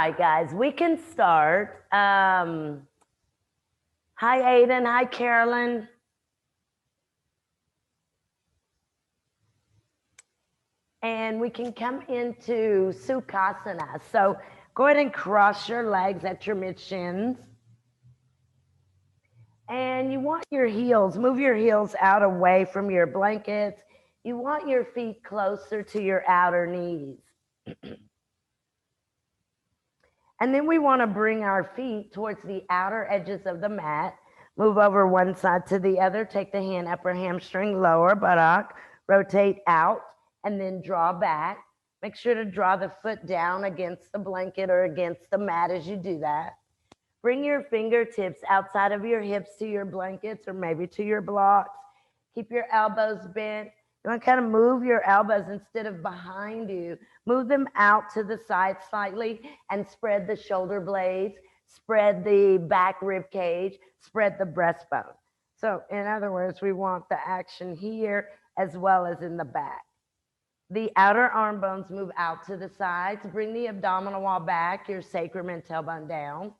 right, guys, we can start. Hi, Aiden. Hi, Carolyn. And we can come into Sukhasana. So go ahead and cross your legs at your mid-shins. And you want your heels, move your heels out away from your blankets. You want your feet closer to your outer knees. And then we want to bring our feet towards the outer edges of the mat. Move over one side to the other. Take the hand, upper hamstring, lower buttock. Rotate out and then draw back. Make sure to draw the foot down against the blanket or against the mat as you do that. Bring your fingertips outside of your hips to your blankets or maybe to your blocks. Keep your elbows bent. You want to kind of move your elbows instead of behind you. Move them out to the side slightly and spread the shoulder blades, spread the back rib cage, spread the breastbone. So in other words, we want the action here as well as in the back. The outer arm bones move out to the sides. Bring the abdominal wall back, your sacrum and tailbone down.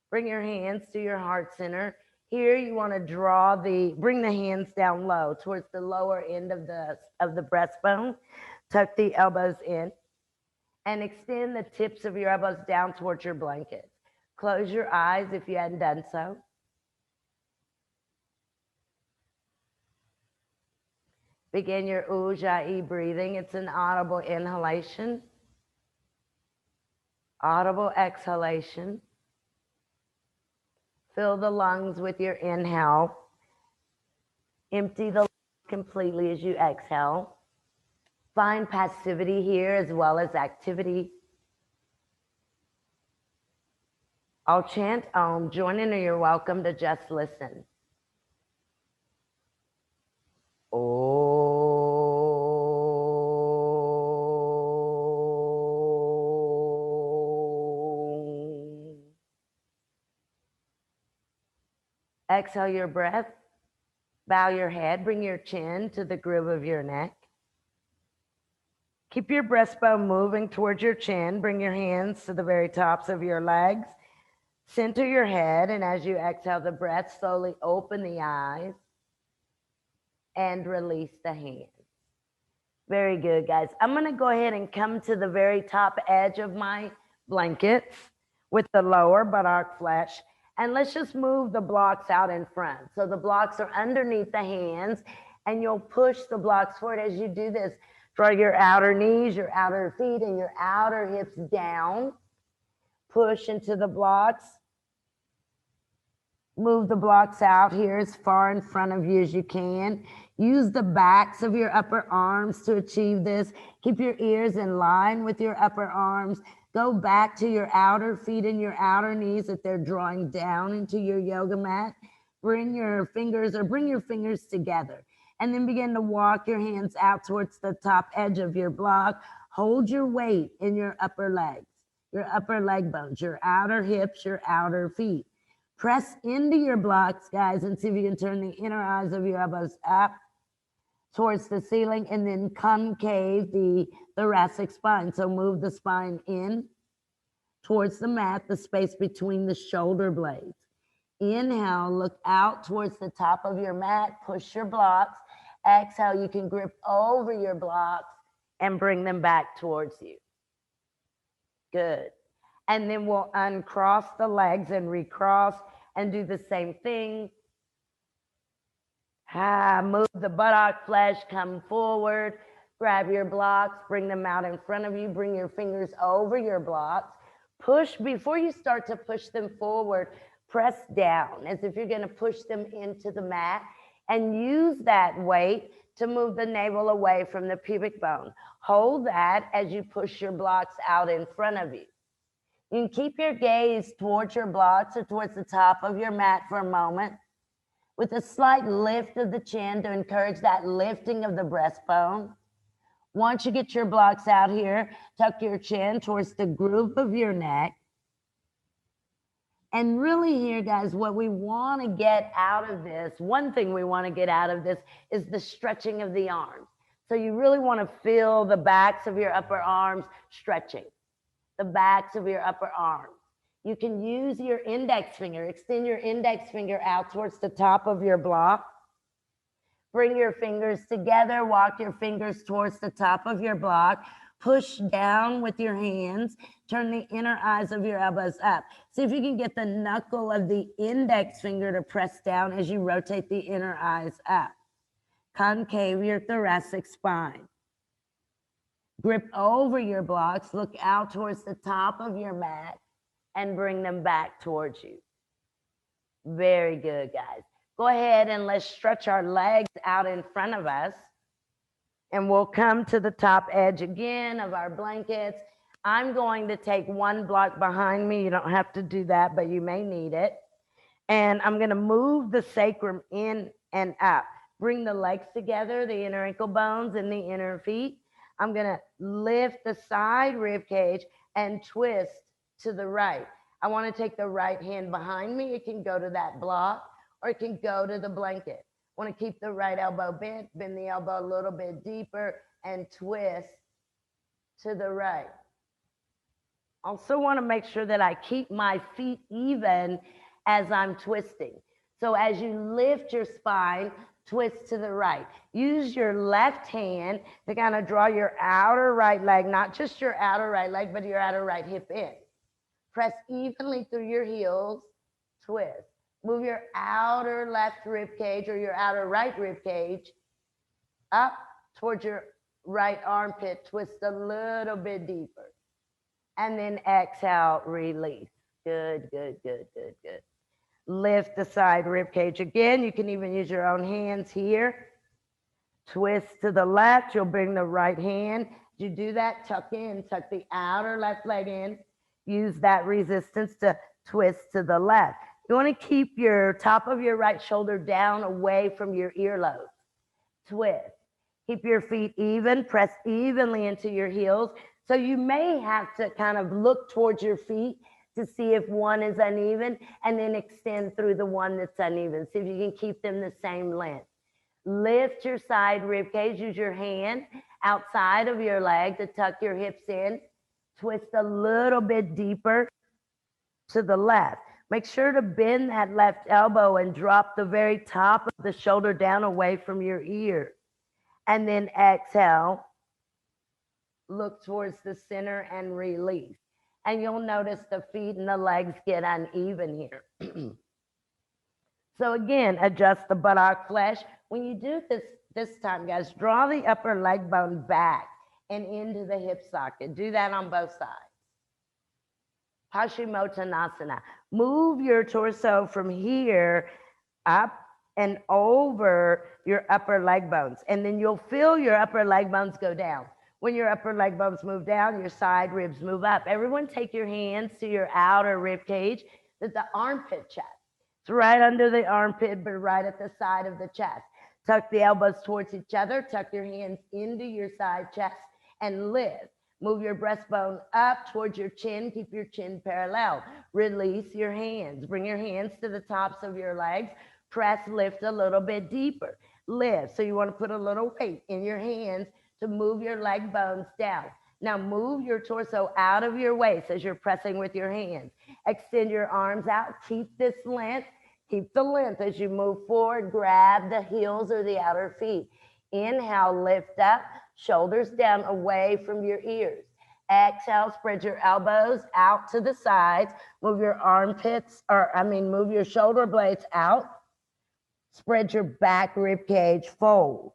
Bring your hands to your heart center. Here you want to bring the hands down low towards the lower end of the breastbone. Tuck the elbows in and extend the tips of your elbows down towards your blanket. Close your eyes if you hadn't done so. Begin your Ujjayi breathing. It's an audible inhalation, audible exhalation. Fill the lungs with your inhale. Empty the lungs completely as you exhale. Find passivity here as well as activity. I'll chant Om. Join in or you're welcome to just listen. Om. Exhale your breath. Bow your head. Bring your chin to the groove of your neck. Keep your breastbone moving towards your chin. Bring your hands to the very tops of your legs. Center your head, and as you exhale the breath, slowly open the eyes and release the hands. Very good, guys. I'm going to go ahead and come to the very top edge of my blankets with the lower buttock flesh. And let's just move the blocks out in front. So the blocks are underneath the hands, and you'll push the blocks forward as you do this. Draw your outer knees, your outer feet, and your outer hips down. Push into the blocks. Move the blocks out here as far in front of you as you can. Use the backs of your upper arms to achieve this. Keep your ears in line with your upper arms. Go back to your outer feet and your outer knees if they're drawing down into your yoga mat. Bring your fingers together. And then begin to walk your hands out towards the top edge of your block. Hold your weight in your upper legs, your upper leg bones, your outer hips, your outer feet. Press into your blocks, guys, and see if you can turn the inner eyes of your elbows up towards the ceiling and then concave the thoracic spine. So move the spine in towards the mat, the space between the shoulder blades. Inhale, look out towards the top of your mat, push your blocks. Exhale, you can grip over your blocks and bring them back towards you. Good. And then we'll uncross the legs and recross and do the same thing. Move the buttock flesh, come forward, grab your blocks, bring them out in front of you, bring your fingers over your blocks. Push, before you start to push them forward, press down as if you're going to push them into the mat and use that weight to move the navel away from the pubic bone. Hold that as you push your blocks out in front of you. You can keep your gaze towards your blocks or towards the top of your mat for a moment with a slight lift of the chin to encourage that lifting of the breastbone. Once you get your blocks out here, tuck your chin towards the groove of your neck. And really here, guys, what we want to get out of this, one thing we want to get out of this is the stretching of the arms. So you really want to feel the backs of your upper arms stretching. the backs of your upper arms. You can use your index finger, extend your index finger out towards the top of your block. Bring your fingers together, walk your fingers towards the top of your block, push down with your hands, turn the inner eyes of your elbows up. See if you can get the knuckle of the index finger to press down as you rotate the inner eyes up. Concave your thoracic spine. Grip over your blocks, look out towards the top of your mat, and bring them back towards you. Very good, guys. Go ahead and let's stretch our legs out in front of us. And we'll come to the top edge again of our blankets. I'm going to take one block behind me. You don't have to do that, but you may need it. And I'm going to move the sacrum in and up. Bring the legs together, the inner ankle bones and the inner feet. I'm going to lift the side rib cage and twist to the right. I want to take the right hand behind me. It can go to that block or it can go to the blanket. I want to keep the right elbow bent, bend the elbow a little bit deeper and twist to the right. Also want to make sure that I keep my feet even as I'm twisting. So as you lift your spine, twist to the right. Use your left hand to kind of draw your outer right leg, not just your outer right leg, but your outer right hip in. Press evenly through your heels, twist. Move your outer left rib cage or your outer right rib cage up towards your right armpit, twist a little bit deeper. And then exhale, release. Good, good, good, good, good. Lift the side rib cage again. You can even use your own hands here. Twist to the left. You'll bring the right hand. As you do that, tuck in, tuck the outer left leg in. Use that resistance to twist to the left. You want to keep your top of your right shoulder down away from your earlobe. Twist. Keep your feet even. Press evenly into your heels. So you may have to kind of look towards your feet to see if one is uneven and then extend through the one that's uneven. See if you can keep them the same length. Lift your side rib cage. Use your hand outside of your leg to tuck your hips in. Twist a little bit deeper to the left. Make sure to bend that left elbow and drop the very top of the shoulder down away from your ear. And then exhale. Look towards the center and release. And you'll notice the feet and the legs get uneven here. So again, adjust the buttock flesh. When you do this time, guys, draw the upper leg bone back and into the hip socket. Do that on both sides. Paschimottanasana. Move your torso from here up and over your upper leg bones. And then you'll feel your upper leg bones go down. When your upper leg bones move down, your side ribs move up. Everyone take your hands to your outer rib cage, that's the armpit chest. It's right under the armpit, but right at the side of the chest. Tuck the elbows towards each other. Tuck your hands into your side chest and lift. Move your breastbone up towards your chin. Keep your chin parallel. Release your hands. Bring your hands to the tops of your legs. Press, lift a little bit deeper. Lift. So you want to put a little weight in your hands to move your leg bones down. Now move your torso out of your waist as you're pressing with your hands. Extend your arms out. Keep this length. Keep the length as you move forward. Grab the heels or the outer feet. Inhale, lift up, shoulders down away from your ears. Exhale, spread your elbows out to the sides. Move your armpits, move your shoulder blades out. Spread your back rib cage, fold.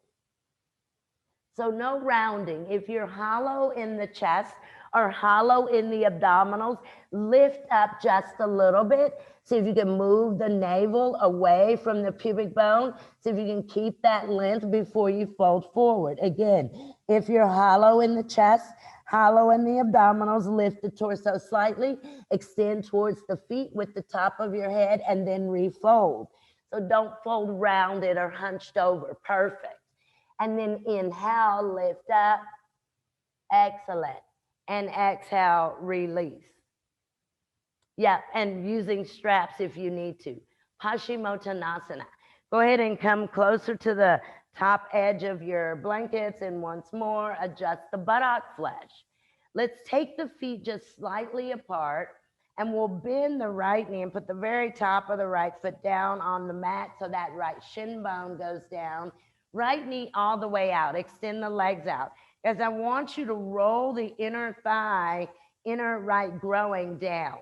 So no rounding. If you're hollow in the chest or hollow in the abdominals, lift up just a little bit. See if you can move the navel away from the pubic bone. See if you can keep that length before you fold forward. Again, if you're hollow in the chest, hollow in the abdominals, lift the torso slightly, extend towards the feet with the top of your head, and then refold. So don't fold rounded or hunched over. Perfect. And then inhale, lift up. Excellent. And exhale, release. Yeah, and using straps if you need to. Paschimottanasana. Go ahead and come closer to the top edge of your blankets, and once more, adjust the buttock flesh. Let's take the feet just slightly apart, and we'll bend the right knee and put the very top of the right foot down on the mat so that right shin bone goes down. Right knee all the way out. Extend the legs out. As I want you to roll the inner thigh, inner right growing down.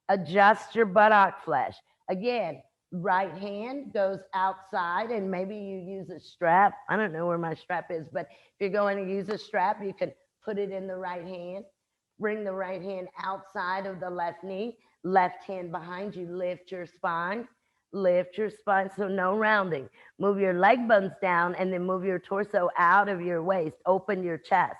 Adjust your buttock flesh. Again, right hand goes outside, and maybe you use a strap. I don't know where my strap is, but if you're going to use a strap, you can put it in the right hand. Bring the right hand outside of the left knee, left hand behind you. Lift your spine. Lift your spine, so no rounding. Move your leg bones down, and then move your torso out of your waist. Open your chest,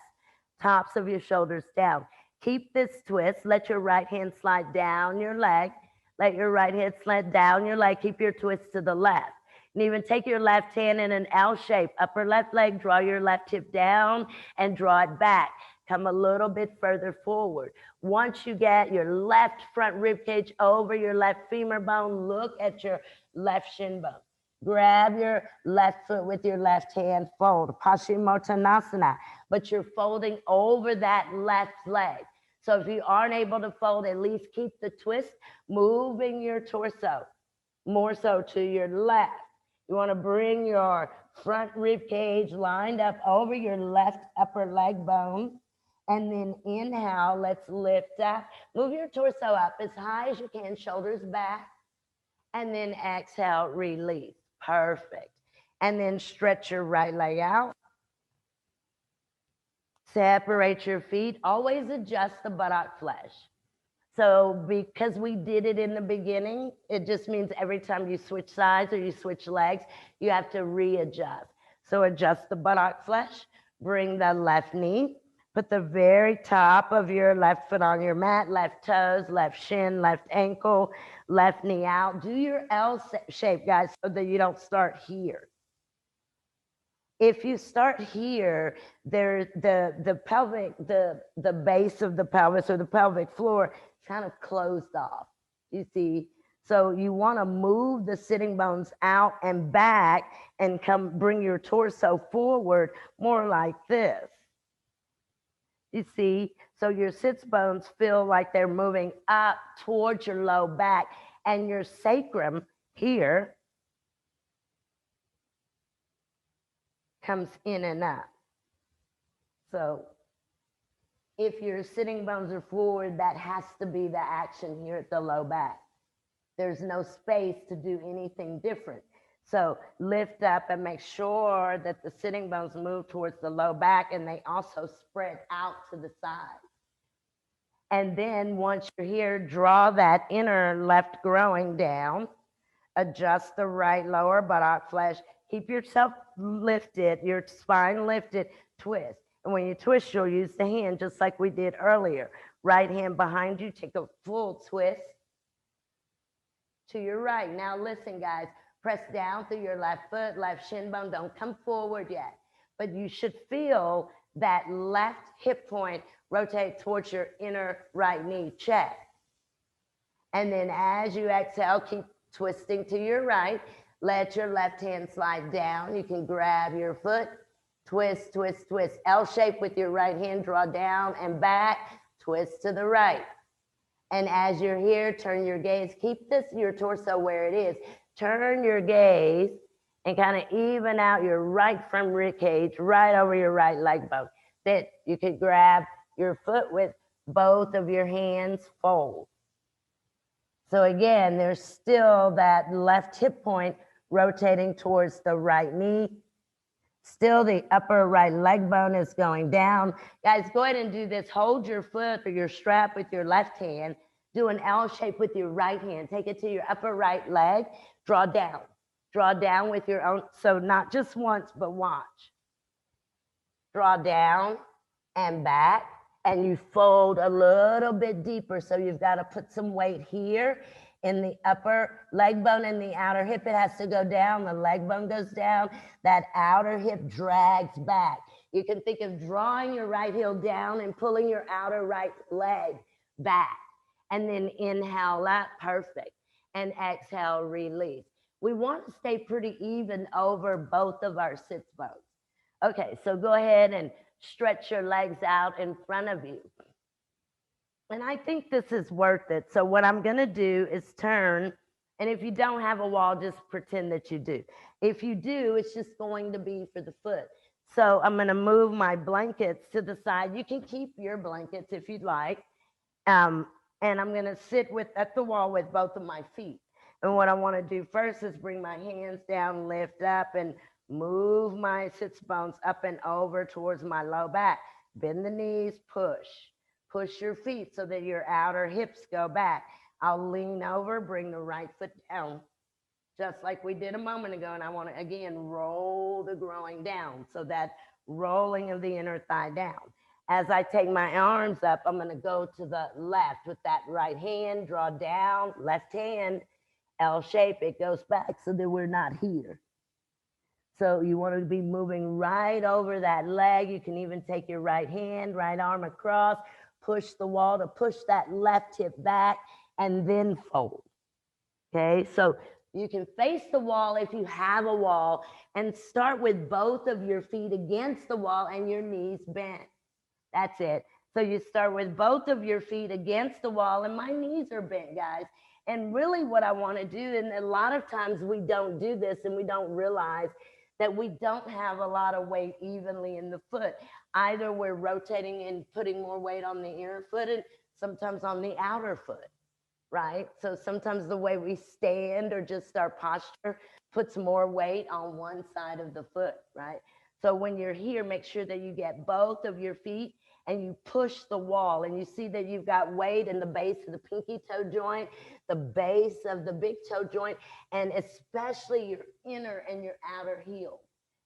tops of your shoulders down. Keep this twist. Let your right hand slide down your leg. Let your right hand slide down your leg. Keep your twist to the left. And even take your left hand in an L shape. Upper left leg, draw your left hip down and draw it back. Come a little bit further forward. Once you get your left front rib cage over your left femur bone, look at your left shin bone. Grab your left foot with your left hand, fold, Paschimottanasana, but you're folding over that left leg. So if you aren't able to fold, at least keep the twist, moving your torso more so to your left. You want to bring your front rib cage lined up over your left upper leg bone. And then inhale, let's lift up. Move your torso up as high as you can, shoulders back. And then exhale, release. Perfect. And then stretch your right leg out. Separate your feet. Always adjust the buttock flesh. So because we did it in the beginning, it just means every time you switch sides or you switch legs, you have to readjust. So adjust the buttock flesh. Bring the left knee. Put the very top of your left foot on your mat, left toes, left shin, left ankle, left knee out. Do your L shape, guys, so that you don't start here. If you start here, there the pelvic, the base of the pelvis or the pelvic floor is kind of closed off. You see? So you want to move the sitting bones out and back and bring your torso forward more like this. You see, so your sits bones feel like they're moving up towards your low back, and your sacrum here comes in and up. So if your sitting bones are forward, that has to be the action here at the low back. There's no space to do anything different. So lift up and make sure that the sitting bones move towards the low back, and they also spread out to the side. And then once you're here, draw that inner left growing down. Adjust the right lower buttock flesh. Keep yourself lifted, your spine lifted, twist. And when you twist, you'll use the hand just like we did earlier. Right hand behind you, take a full twist to your right. Now listen, guys, press down through your left foot, left shin bone. Don't come forward yet, but you should feel that left hip point rotate towards your inner right knee. Check. And then as you exhale, keep twisting to your right. Let your left hand slide down. You can grab your foot, twist, twist, twist. L shape with your right hand, draw down and back, twist to the right. And as you're here, turn your gaze. Keep your torso where it is. Turn your gaze and kind of even out your right front rib cage right over your right leg bone. Then you could grab your foot with both of your hands, fold. So again, there's still that left hip point rotating towards the right knee. Still the upper right leg bone is going down. Guys, go ahead and do this. Hold your foot or your strap with your left hand. Do an L shape with your right hand. Take it to your upper right leg. Draw down. Draw down with your own. So not just once, but watch. Draw down and back. And you fold a little bit deeper. So you've got to put some weight here in the upper leg bone and the outer hip. It has to go down. The leg bone goes down. That outer hip drags back. You can think of drawing your right heel down and pulling your outer right leg back. And then inhale up, perfect. And exhale, release. We want to stay pretty even over both of our sits bones. Okay, so go ahead and stretch your legs out in front of you. And I think this is worth it. So what I'm going to do is turn, and if you don't have a wall, just pretend that you do. If you do, it's just going to be for the foot. So I'm going to move my blankets to the side. You can keep your blankets if you'd like. Um, and I'm going to sit with at the wall with both of my feet. And what I want to do first is bring my hands down, lift up, and move my sits bones up and over towards my low back. Bend the knees, push. Push your feet so that your outer hips go back. I'll lean over, bring the right foot down, just like we did a moment ago. And I want to again roll the groin down. So that rolling of the inner thigh down. As I take my arms up, I'm going to go to the left with that right hand, draw down, left hand, L shape. It goes back so that we're not here. So you want to be moving right over that leg. You can even take your right hand, right arm across, push the wall to push that left hip back, and then fold. Okay, so you can face the wall if you have a wall, and start with both of your feet against the wall and your knees bent. That's it. So you start with both of your feet against the wall, and my knees are bent, guys. And really, what I want to do, and a lot of times we don't do this and we don't realize that we don't have a lot of weight evenly in the foot. Either we're rotating and putting more weight on the inner foot and sometimes on the outer foot, right? So sometimes the way we stand or just our posture puts more weight on one side of the foot, right? So when you're here, make sure that you get both of your feet and you push the wall, and you see that you've got weight in the base of the pinky toe joint, the base of the big toe joint, and especially your inner and your outer heel.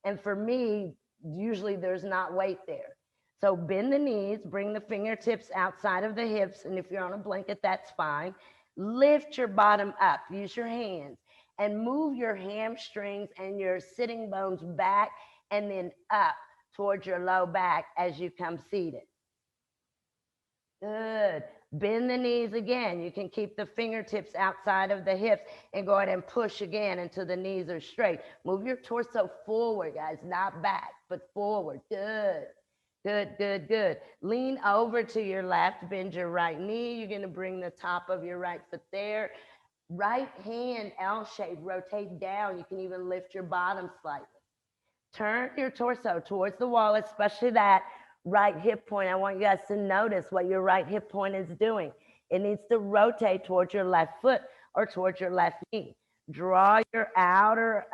And for me, usually there's not weight there. So bend the knees, bring the fingertips outside of the hips, and if you're on a blanket, that's fine. Lift your bottom up, use your hands, and move your hamstrings and your sitting bones back and then up towards your low back as you come seated. Good. Bend the knees again. You can keep the fingertips outside of the hips and go ahead and push again until the knees are straight. Move your torso forward, guys, not back, but forward. Good. Good, good, good. Lean over to your left, bend your right knee. You're going to bring the top of your right foot there. Right hand, L shape, rotate down. You can even lift your bottom slightly. Turn your torso towards the wall, especially that right hip point. I want you guys to notice what your right hip point is doing. It needs to rotate towards your left foot or towards your left knee. Draw your outer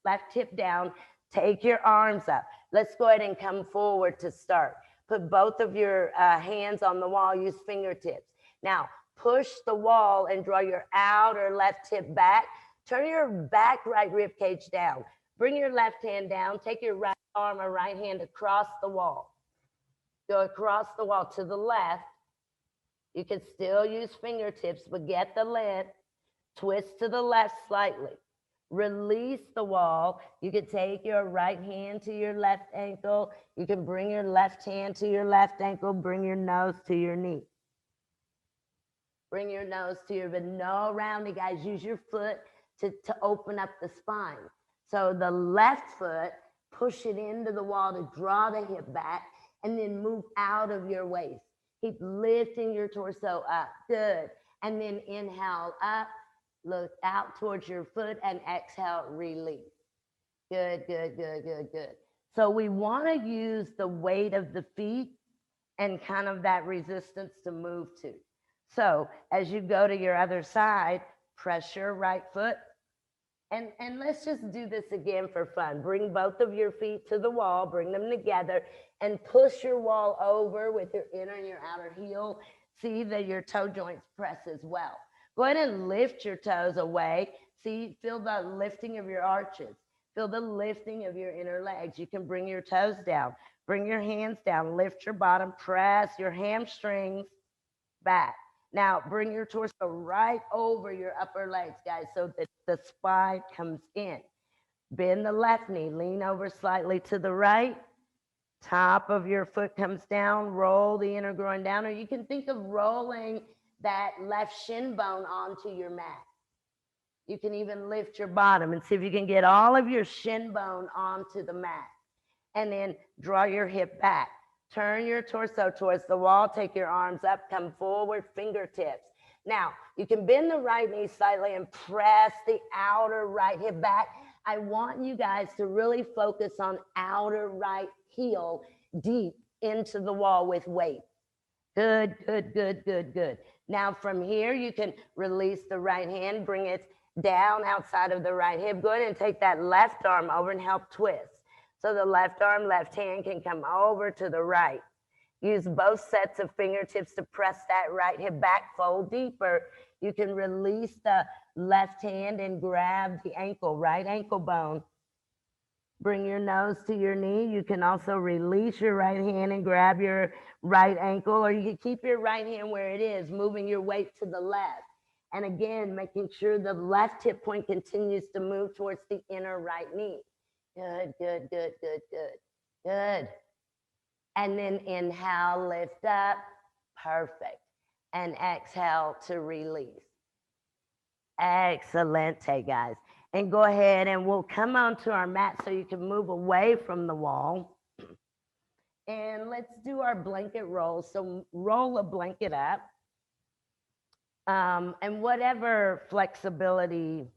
left hip down. Take your arms up. Let's go ahead and come forward to start. Put both of your hands on the wall. Use fingertips. Now, push the wall and draw your outer left hip back. Turn your back right rib cage down. Bring your left hand down. Take your right arm or right hand across the wall. Go across the wall to the left. You can still use fingertips, but get the length. Twist to the left slightly. Release the wall. You can take your right hand to your left ankle. You can bring your left hand to your left ankle. Bring your nose to your knee. Bring your nose to your, but no rounding, guys. Use your foot to open up the spine. So the left foot, push it into the wall to draw the hip back and then move out of your waist. Keep lifting your torso up. Good. And then inhale up, look out towards your foot, and exhale, release. Good, good, good, good, good. So we want to use the weight of the feet and kind of that resistance to move to. So as you go to your other side, press your right foot. And let's just do this again for fun. Bring both of your feet to the wall, bring them together, and push your wall over with your inner and your outer heel. See that your toe joints press as well. Go ahead and lift your toes away. See, feel the lifting of your arches. Feel the lifting of your inner legs. You can bring your toes down. Bring your hands down. Lift your bottom. Press your hamstrings back. Now, bring your torso right over your upper legs, guys, so that the spine comes in. Bend the left knee. Lean over slightly to the right. Top of your foot comes down. Roll the inner groin down. Or you can think of rolling that left shin bone onto your mat. You can even lift your bottom and see if you can get all of your shin bone onto the mat. And then draw your hip back. Turn your torso towards the wall. Take your arms up, come forward, fingertips. Now, you can bend the right knee slightly and press the outer right hip back. I want you guys to really focus on outer right heel deep into the wall with weight. Good, good, good, good, good. Now from here, you can release the right hand, bring it down outside of the right hip. Go ahead and take that left arm over and help twist. So the left arm, left hand can come over to the right. Use both sets of fingertips to press that right hip back, fold deeper. You can release the left hand and grab the ankle, right ankle bone. Bring your nose to your knee. You can also release your right hand and grab your right ankle, or you can keep your right hand where it is, moving your weight to the left. And again, making sure the left hip point continues to move towards the inner right knee. Good, good, good, good, good, good. And then inhale, lift up. Perfect. And exhale to release. Excellent, guys. And go ahead and we'll come onto our mat so you can move away from the wall. And let's do our blanket roll. So roll a blanket up. And whatever flexibility,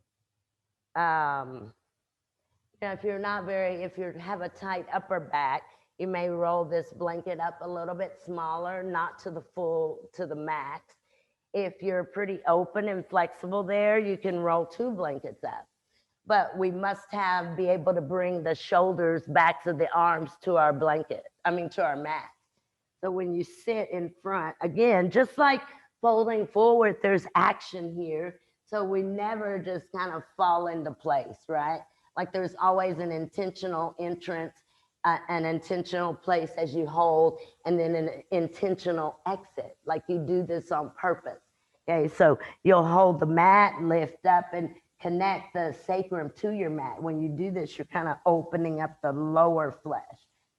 if you have a tight upper back, you may roll this blanket up a little bit smaller, not to the max. If you're pretty open and flexible there, you can roll 2 blankets up. But we must be able to bring the shoulders, backs of the arms to our to our mat. So when you sit in front, again, just like folding forward, there's action here. So we never just kind of fall into place, right? Like there's always an intentional entrance, an intentional place as you hold, and then an intentional exit. Like you do this on purpose. Okay, so you'll hold the mat, lift up, and connect the sacrum to your mat. When you do this, you're kind of opening up the lower flesh.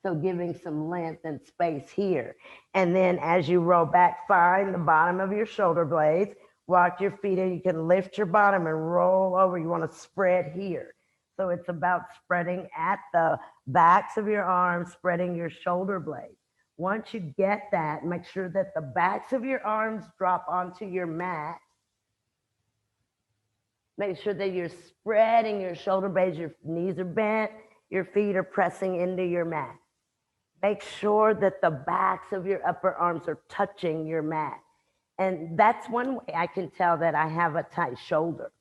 So giving some length and space here. And then as you roll back, find the bottom of your shoulder blades, walk your feet in. You can lift your bottom and roll over. You want to spread here. So it's about spreading at the backs of your arms, spreading your shoulder blades. Once you get that, make sure that the backs of your arms drop onto your mat. Make sure that you're spreading your shoulder blades, your knees are bent, your feet are pressing into your mat. Make sure that the backs of your upper arms are touching your mat. And that's one way I can tell that I have a tight shoulder.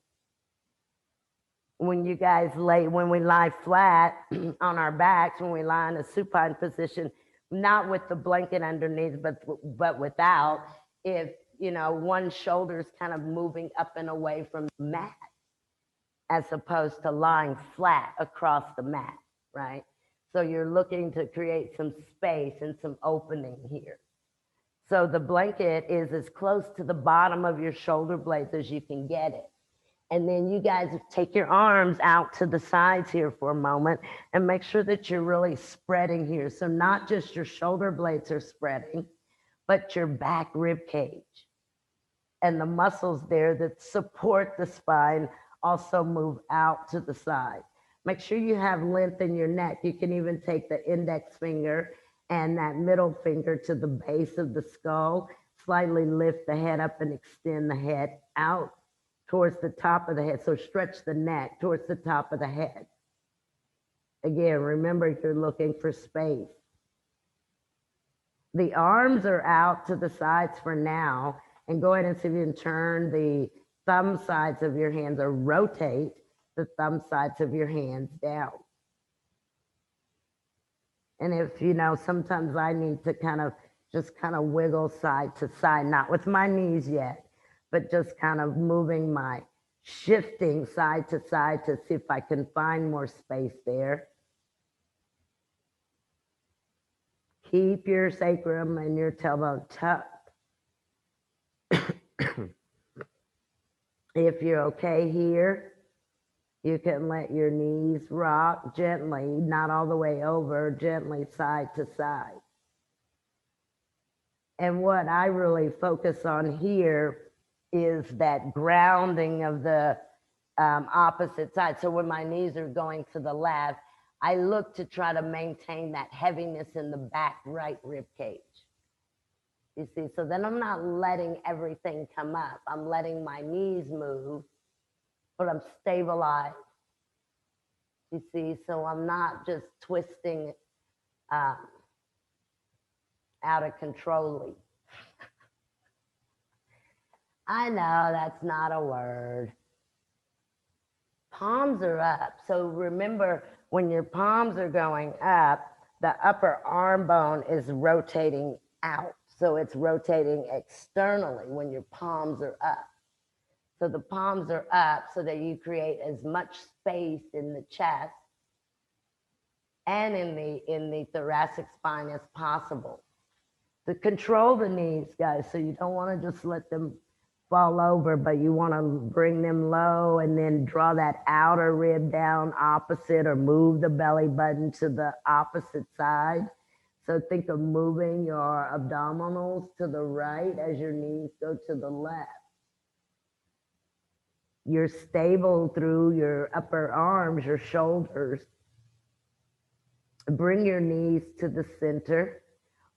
When you guys when we lie flat on our backs, when we lie in a supine position, not with the blanket underneath, but without, if, one shoulder's kind of moving up and away from the mat, as opposed to lying flat across the mat, right? So you're looking to create some space and some opening here. So the blanket is as close to the bottom of your shoulder blades as you can get it. And then you guys take your arms out to the sides here for a moment and make sure that you're really spreading here. So not just your shoulder blades are spreading, but your back rib cage. And the muscles there that support the spine also move out to the side. Make sure you have length in your neck. You can even take the index finger and that middle finger to the base of the skull, slightly lift the head up and extend the head out towards the top of the head. So stretch the neck towards the top of the head. Again, remember you're looking for space. The arms are out to the sides for now, and go ahead and see if you can turn the thumb sides of your hands or rotate the thumb sides of your hands down. And if, sometimes I need to just wiggle side to side, not with my knees yet, but just kind of moving shifting side to side to see if I can find more space there. Keep your sacrum and your tailbone tucked. If you're okay here, you can let your knees rock gently, not all the way over, gently side to side. And what I really focus on here is that grounding of the opposite side. So when my knees are going to the left, I look to try to maintain that heaviness in the back right rib cage. You see, so then I'm not letting everything come up. I'm letting my knees move, but I'm stabilized. You see, so I'm not just twisting um, out of control. I know that's not a word. Palms are up. So remember, when your palms are going up, the upper arm bone is rotating out. So it's rotating externally when your palms are up. So the palms are up so that you create as much space in the chest and in the thoracic spine as possible. To control the knees, guys, so you don't want to just let them fall over, but you want to bring them low and then draw that outer rib down opposite, or move the belly button to the opposite side. So think of moving your abdominals to the right as your knees go to the left. You're stable through your upper arms, your shoulders. Bring your knees to the center.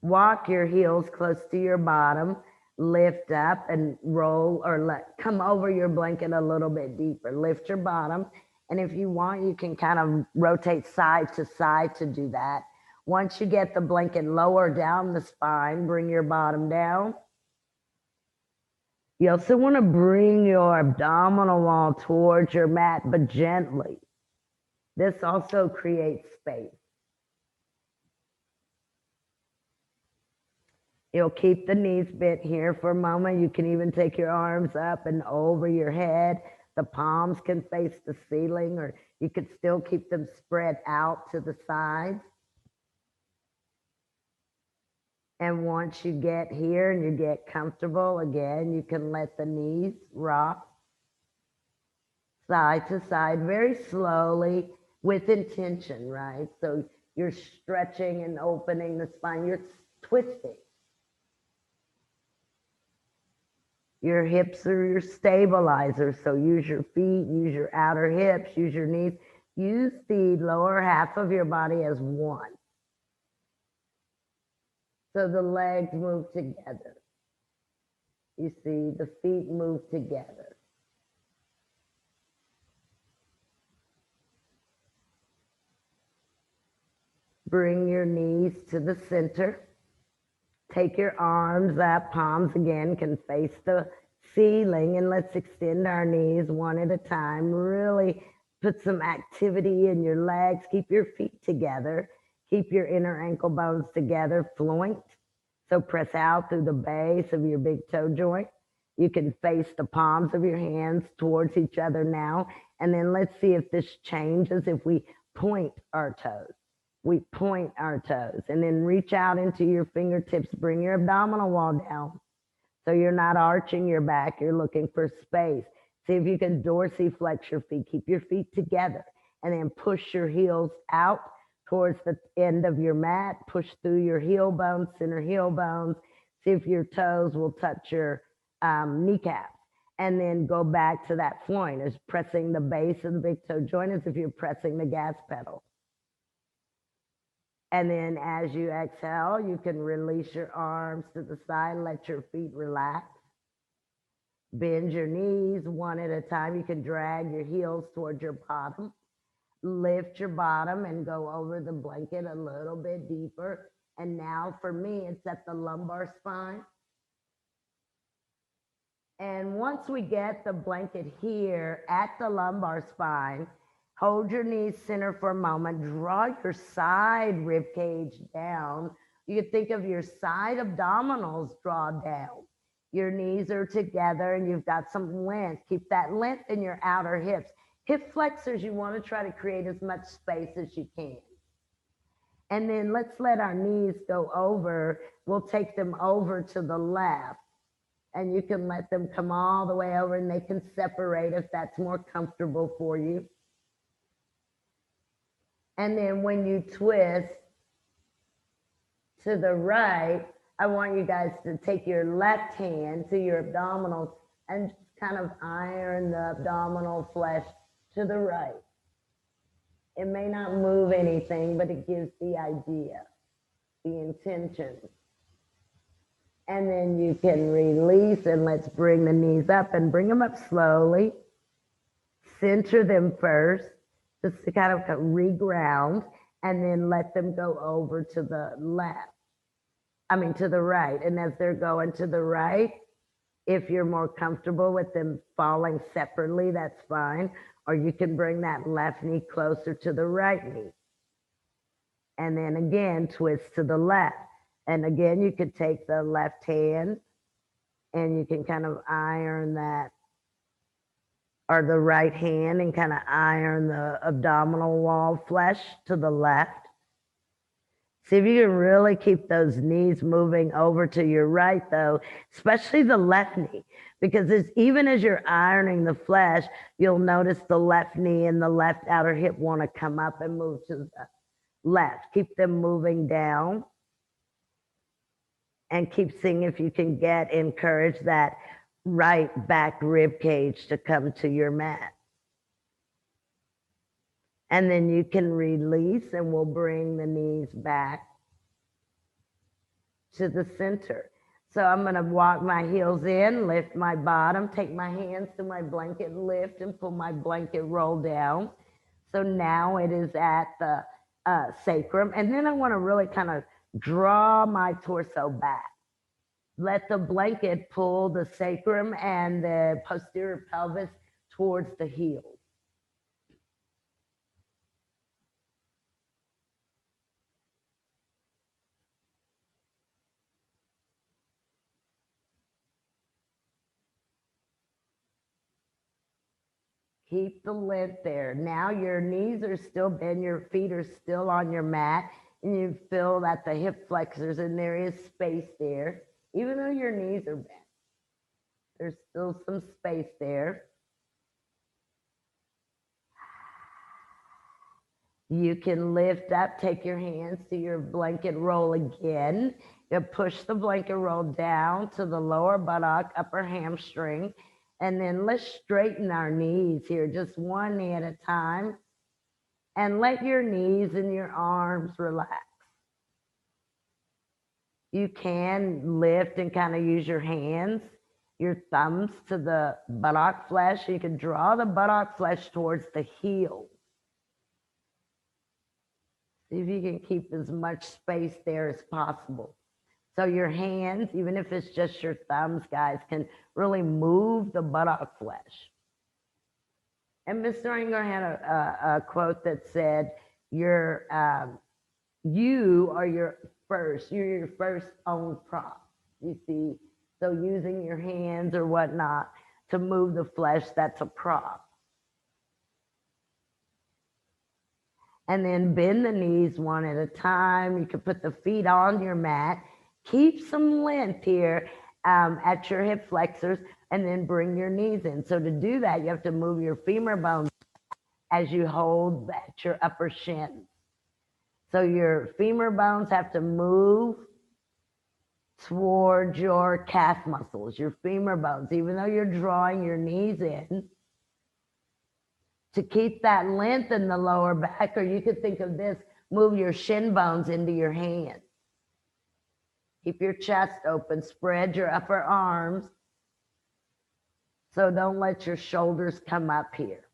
Walk your heels close to your bottom. Lift up and roll, or come over your blanket a little bit deeper. Lift your bottom. And if you want, you can kind of rotate side to do that. Once you get the blanket lower down the spine, bring your bottom down. You also want to bring your abdominal wall towards your mat, but gently. This also creates space. You'll keep the knees bent here for a moment. You can even take your arms up and over your head. The palms can face the ceiling, or you could still keep them spread out to the sides. And once you get here and you get comfortable again, you can let the knees rock side to side very slowly with intention, right? So you're stretching and opening the spine. You're twisting. Your hips are your stabilizer, so use your feet, use your outer hips, use your knees. Use the lower half of your body as one. So the legs move together. You see, the feet move together. Bring your knees to the center. Take your arms up, palms again can face the ceiling, and let's extend our knees one at a time. Really put some activity in your legs. Keep your feet together. Keep your inner ankle bones together, fluent. So press out through the base of your big toe joint. You can face the palms of your hands towards each other now. And then let's see if this changes if we point our toes. We point our toes, and then reach out into your fingertips. Bring your abdominal wall down. So you're not arching your back. You're looking for space. See if you can dorsiflex your feet. Keep your feet together, and then push your heels out towards the end of your mat. Push through your heel bones, center heel bones. See if your toes will touch your kneecaps. And then go back to that floin, as pressing the base of the big toe joint as if you're pressing the gas pedal. And then as you exhale, you can release your arms to the side, let your feet relax. Bend your knees one at a time. You can drag your heels towards your bottom. Lift your bottom and go over the blanket a little bit deeper. And now for me, it's at the lumbar spine. And once we get the blanket here at the lumbar spine, hold your knees center for a moment. Draw your side rib cage down. You can think of your side abdominals draw down. Your knees are together and you've got some length. Keep that length in your outer hips. Hip flexors, you want to try to create as much space as you can. And then let's let our knees go over. We'll take them over to the left. And you can let them come all the way over, and they can separate if that's more comfortable for you. And then when you twist to the right, I want you guys to take your left hand to your abdominals and just kind of iron the abdominal flesh to the right. It may not move anything, but it gives the idea, the intention. And then you can release, and let's bring the knees up and bring them up slowly. Center them first, just to kind of reground, and then let them go over to the left. I mean, to the right. And as they're going to the right, if you're more comfortable with them falling separately, that's fine. Or you can bring that left knee closer to the right knee. And then again, twist to the left. And again, you could take the left hand and you can kind of iron that, or the right hand, and kind of iron the abdominal wall flesh to the left. See if you can really keep those knees moving over to your right, though, especially the left knee, because even as you're ironing the flesh, you'll notice the left knee and the left outer hip want to come up and move to the left. Keep them moving down, and keep seeing if you can encourage that right back rib cage to come to your mat. And then you can release, and we'll bring the knees back to the center. So I'm going to walk my heels in, lift my bottom, take my hands to my blanket, lift and pull my blanket roll down. So now it is at the sacrum. And then I want to really kind of draw my torso back. Let the blanket pull the sacrum and the posterior pelvis towards the heels. Keep the length there. Now your knees are still bent, your feet are still on your mat, and you feel that the hip flexors, and there is space there. Even though your knees are bent, there's still some space there. You can lift up, take your hands to your blanket roll again. You push the blanket roll down to the lower buttock, upper hamstring. And then let's straighten our knees here, just one knee at a time. And let your knees and your arms relax. You can lift and kind of use your hands, your thumbs to the buttock flesh. You can draw the buttock flesh towards the heel. See if you can keep as much space there as possible. So your hands, even if it's just your thumbs, guys, can really move the buttock flesh. And Mr. Iyengar had a quote that said, you are your you're your first own prop, you see. So using your hands or whatnot to move the flesh, that's a prop. And then bend the knees one at a time. You can put the feet on your mat. Keep some length here at your hip flexors, and then bring your knees in. So to do that, you have to move your femur bones as you hold at your upper shin. So your femur bones have to move toward your calf muscles, your femur bones, even though you're drawing your knees in. To keep that length in the lower back, or you could think of this, move your shin bones into your hands. Keep your chest open, spread your upper arms. So don't let your shoulders come up here.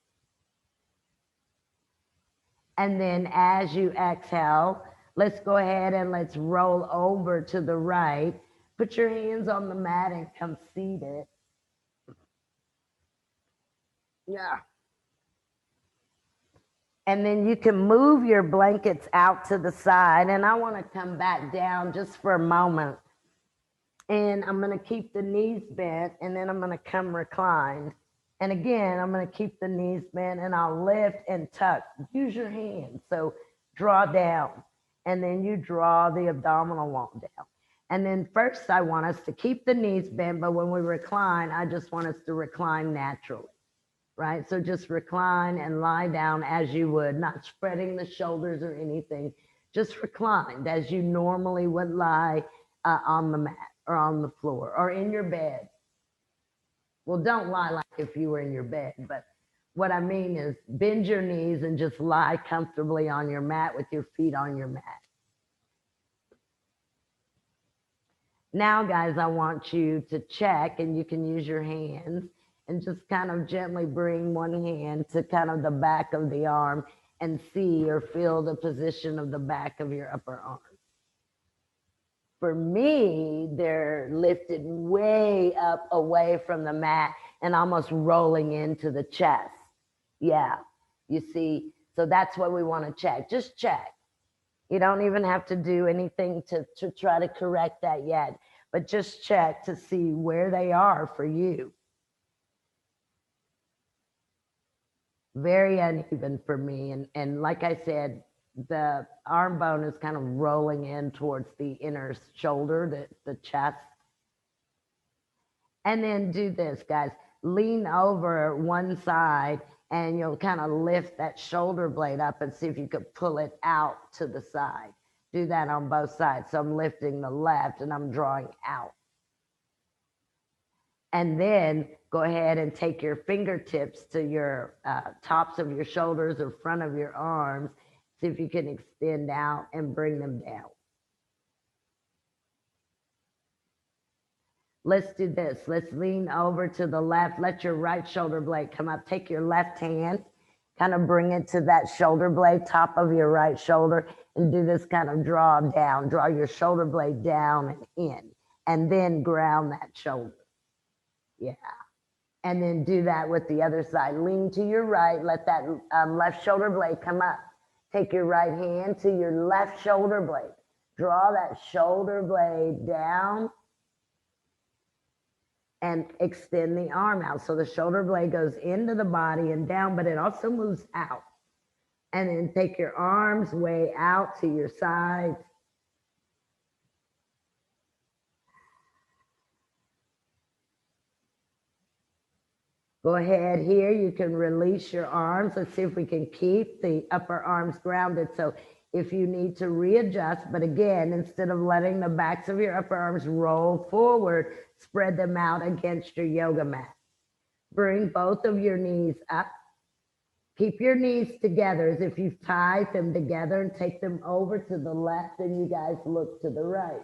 And then as you exhale, let's go ahead and let's roll over to the right. Put your hands on the mat and come seated. Yeah. And then you can move your blankets out to the side. And I want to come back down just for a moment. And I'm going to keep the knees bent, and then I'm going to come reclined. And again, I'm going to keep the knees bent, and I'll lift and tuck. Use your hands. So draw down, and then you draw the abdominal wall down. And then first I want us to keep the knees bent, but when we recline, I just want us to recline naturally. Right? So just recline and lie down as you would, not spreading the shoulders or anything. Just reclined as you normally would lie on the mat or on the floor or in your bed. Well, don't lie like if you were in your bed, but what I mean is bend your knees and just lie comfortably on your mat with your feet on your mat. Now, guys, I want you to check, and you can use your hands and just kind of gently bring one hand to kind of the back of the arm and see or feel the position of the back of your upper arm. For me, they're lifted way up away from the mat and almost rolling into the chest. Yeah, you see, so that's what we want to check. Just check. You don't even have to do anything to try to correct that yet, but just check to see where they are for you. Very uneven for me. And like I said, the arm bone is kind of rolling in towards the inner shoulder, the chest. And then do this, guys. Lean over one side and you'll kind of lift that shoulder blade up and see if you could pull it out to the side. Do that on both sides. So I'm lifting the left and I'm drawing out. And then go ahead and take your fingertips to your tops of your shoulders or front of your arms. See if you can extend out and bring them down. Let's do this. Let's lean over to the left. Let your right shoulder blade come up. Take your left hand, kind of bring it to that shoulder blade, top of your right shoulder, and do this kind of draw down. Draw your shoulder blade down and in, and then ground that shoulder. Yeah. And then do that with the other side. Lean to your right. Let that left shoulder blade come up. Take your right hand to your left shoulder blade. Draw that shoulder blade down and extend the arm out. So the shoulder blade goes into the body and down, but it also moves out. And then take your arms way out to your sides. Go ahead here. You can release your arms. Let's see if we can keep the upper arms grounded. So if you need to readjust, but again, instead of letting the backs of your upper arms roll forward, spread them out against your yoga mat. Bring both of your knees up. Keep your knees together as if you've tied them together and take them over to the left and you guys look to the right.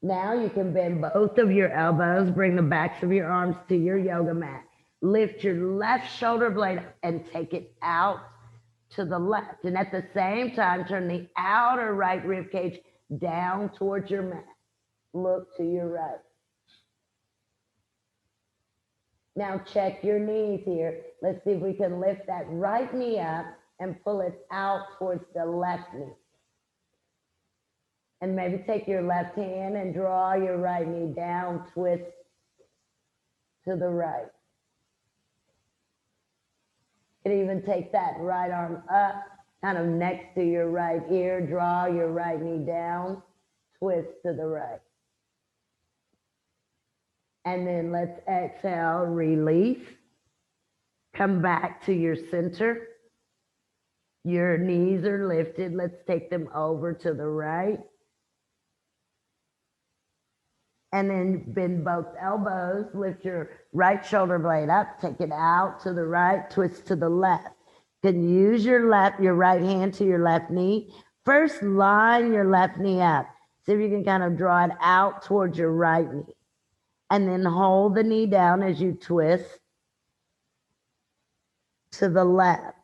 Now you can bend both of your elbows, bring the backs of your arms to your yoga mat. Lift your left shoulder blade and take it out to the left. And at the same time, turn the outer right rib cage down towards your mat. Look to your right. Now check your knees here. Let's see if we can lift that right knee up and pull it out towards the left knee. And maybe take your left hand and draw your right knee down, twist to the right. You can even take that right arm up, kind of next to your right ear, draw your right knee down, twist to the right. And then let's exhale, release. Come back to your center. Your knees are lifted. Let's take them over to the right. And then bend both elbows, lift your right shoulder blade up, take it out to the right, twist to the left. You can use your right hand to your left knee. First, line your left knee up. See if you can kind of draw it out towards your right knee. And then hold the knee down as you twist to the left.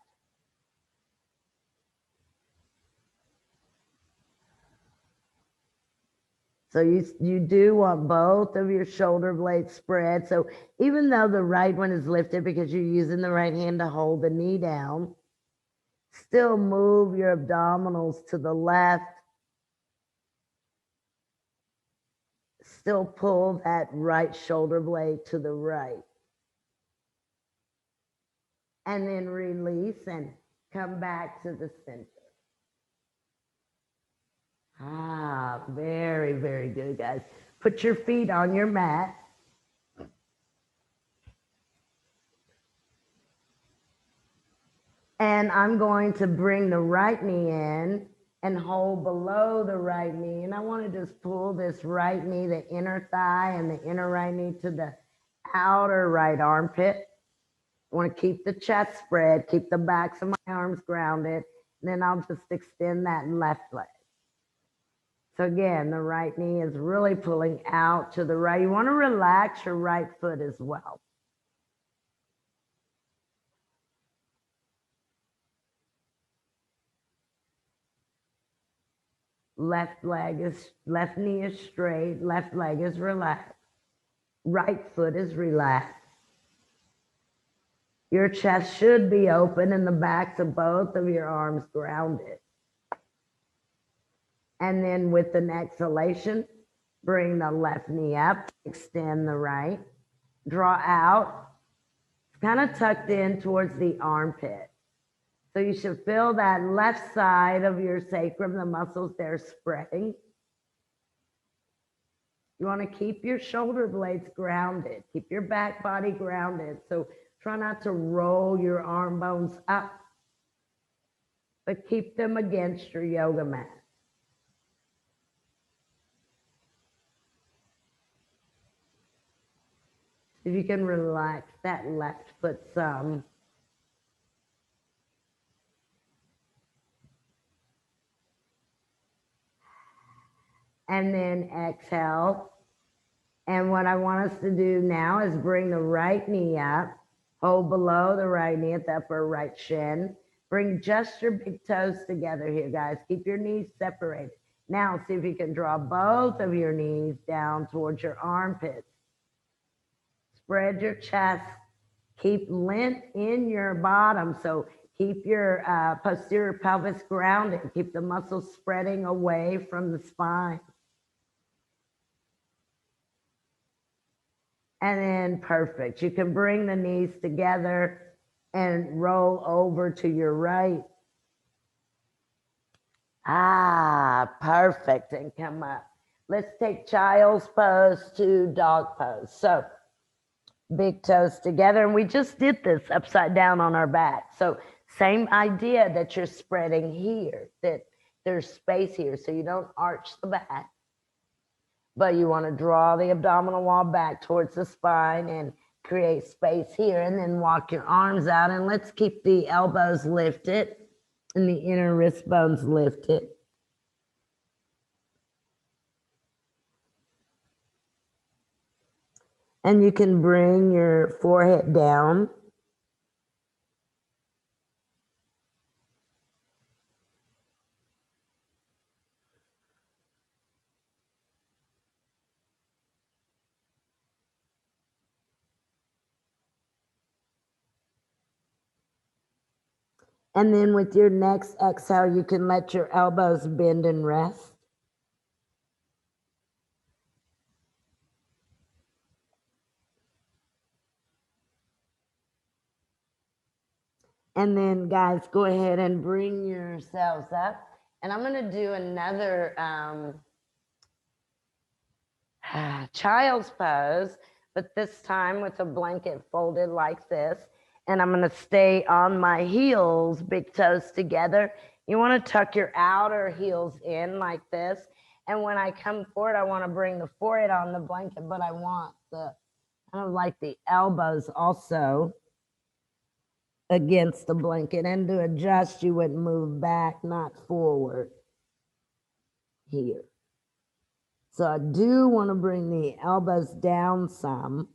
So you do want both of your shoulder blades spread. So even though the right one is lifted because you're using the right hand to hold the knee down, still move your abdominals to the left. Still pull that right shoulder blade to the right. And then release and come back to the center. Ah, very, very good, guys. Put your feet on your mat. And I'm going to bring the right knee in and hold below the right knee. And I want to just pull this right knee, the inner thigh and the inner right knee to the outer right armpit. I want to keep the chest spread, keep the backs of my arms grounded, and then I'll just extend that left leg. So again, the right knee is really pulling out to the right. You want to relax your right foot as well. Left knee is straight, left leg is relaxed, right foot is relaxed. Your chest should be open and the backs of both of your arms grounded. And then with an exhalation, bring the left knee up, extend the right, draw out. It's kind of tucked in towards the armpit. So you should feel that left side of your sacrum, the muscles there spreading. You want to keep your shoulder blades grounded, keep your back body grounded. So try not to roll your arm bones up, but keep them against your yoga mat. If you can relax that left foot some. And then exhale. And what I want us to do now is bring the right knee up, hold below the right knee at the upper right shin. Bring just your big toes together here, guys. Keep your knees separated. Now, see if you can draw both of your knees down towards your armpits. Spread your chest. Keep length in your bottom. So keep your posterior pelvis grounded. Keep the muscles spreading away from the spine. And then perfect. You can bring the knees together and roll over to your right. Perfect. And come up. Let's take child's pose to dog pose. So big toes together. And we just did this upside down on our back. So same idea that you're spreading here, that there's space here so you don't arch the back. But you want to draw the abdominal wall back towards the spine and create space here, and then walk your arms out, and let's keep the elbows lifted and the inner wrist bones lifted. And you can bring your forehead down. And then with your next exhale, you can let your elbows bend and rest. And then, guys, go ahead and bring yourselves up. And I'm going to do another child's pose, but this time with a blanket folded like this. And I'm going to stay on my heels, big toes together. You want to tuck your outer heels in like this. And when I come forward, I want to bring the forehead on the blanket, but I want the kind of like the elbows also against the blanket. And to adjust, you would move back, not forward here. So I do want to bring the elbows down some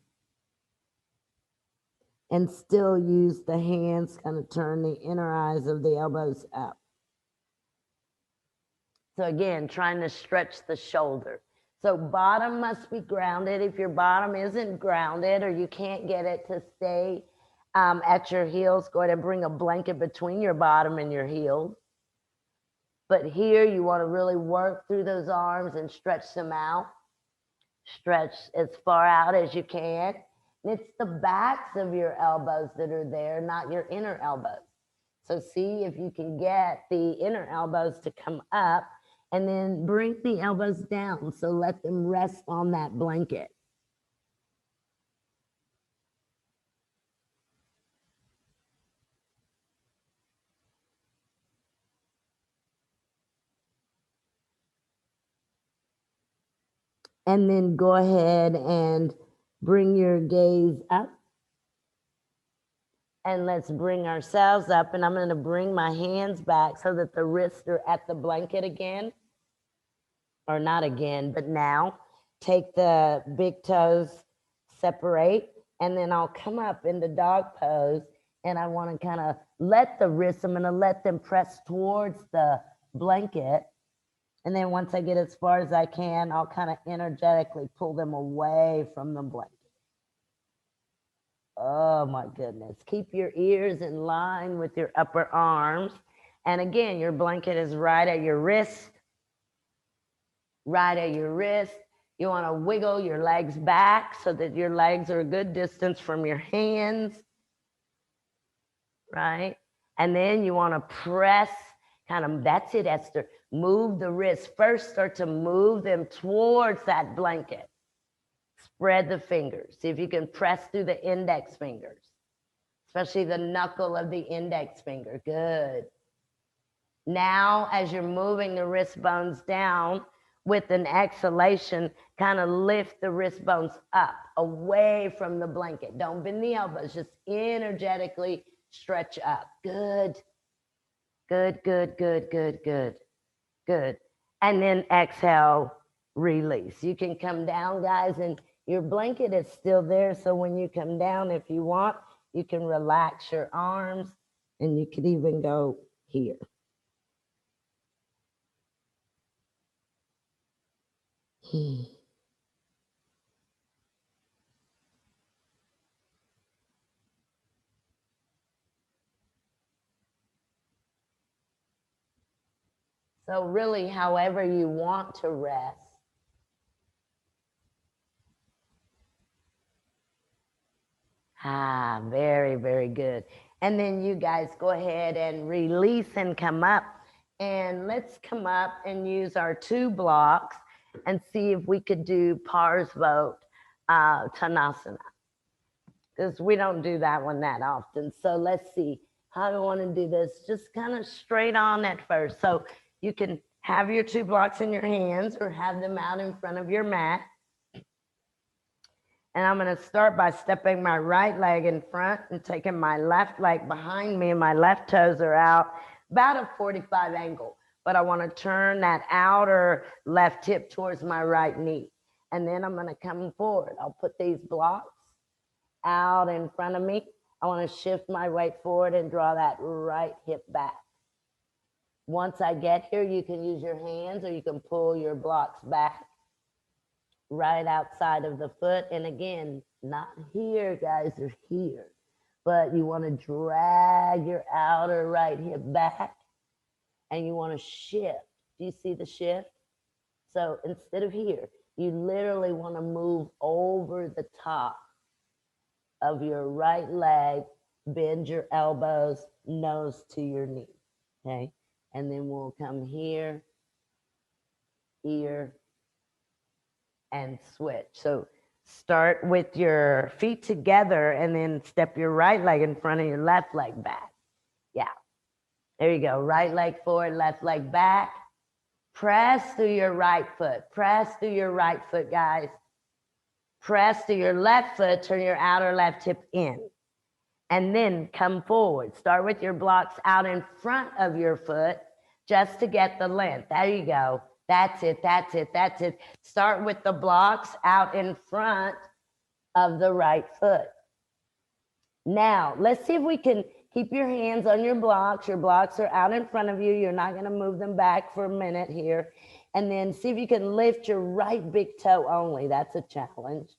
and still use the hands, kind of turn the inner eyes of the elbows up. So again, trying to stretch the shoulder. So bottom must be grounded. If your bottom isn't grounded or you can't get it to stay at your heels, go ahead and bring a blanket between your bottom and your heels. But here you want to really work through those arms and stretch them out. Stretch as far out as you can. And it's the backs of your elbows that are there, not your inner elbows. So see if you can get the inner elbows to come up, and then bring the elbows down. So let them rest on that blanket. And then go ahead and Bring your gaze up. And let's bring ourselves up. And I'm going to bring my hands back so that the wrists are at the blanket again. Or not again, but now. Take the big toes, separate, and then I'll come up into dog pose. And I want to kind of let the wrists, I'm going to let them press towards the blanket. And then once I get as far as I can, I'll kind of energetically pull them away from the blanket. Oh my goodness. Keep your ears in line with your upper arms. And again, your blanket is right at your wrist. Right at your wrist. You want to wiggle your legs back so that your legs are a good distance from your hands. Right? And then you want to press, kind of, that's it, Esther. Move the wrists. First, start to move them towards that blanket. Spread the fingers. See if you can press through the index fingers, especially the knuckle of the index finger. Good. Now, as you're moving the wrist bones down, with an exhalation, kind of lift the wrist bones up, away from the blanket. Don't bend the elbows, just energetically stretch up. Good. Good, good, good, good, good, good. And then exhale, release. You can come down, guys, and your blanket is still there. So when you come down, if you want, you can relax your arms and you could even go here. So really, however you want to rest. Ah, very, very good. And then you guys go ahead and release and come up. And let's come up and use our 2 blocks and see if we could do Parsvot Tanasana. Because we don't do that one that often. So let's see. How do I want to do this? Just kind of straight on at first. So you can have your 2 blocks in your hands or have them out in front of your mat. And I'm going to start by stepping my right leg in front and taking my left leg behind me, and my left toes are out about a 45 angle. But I want to turn that outer left hip towards my right knee. And then I'm going to come forward. I'll put these blocks out in front of me. I want to shift my weight forward and draw that right hip back. Once I get here, you can use your hands or you can pull your blocks back right outside of the foot. And again, not here, guys, they're here. But you want to drag your outer right hip back and you want to shift. Do you see the shift? So instead of here, you literally want to move over the top of your right leg, bend your elbows, nose to your knee, okay? And then we'll come here, here, and switch. So start with your feet together and then step your right leg in front of your left leg back. Yeah, there you go. Right leg forward, left leg back. Press through your right foot. Press through your right foot, guys. Press through your left foot, turn your outer left hip in. And then come forward. Start with your blocks out in front of your foot just to get the length. There you go. That's it, that's it, that's it. Start with the blocks out in front of the right foot. Now, let's see if we can keep your hands on your blocks. Your blocks are out in front of you. You're not going to move them back for a minute here. And then see if you can lift your right big toe only. That's a challenge,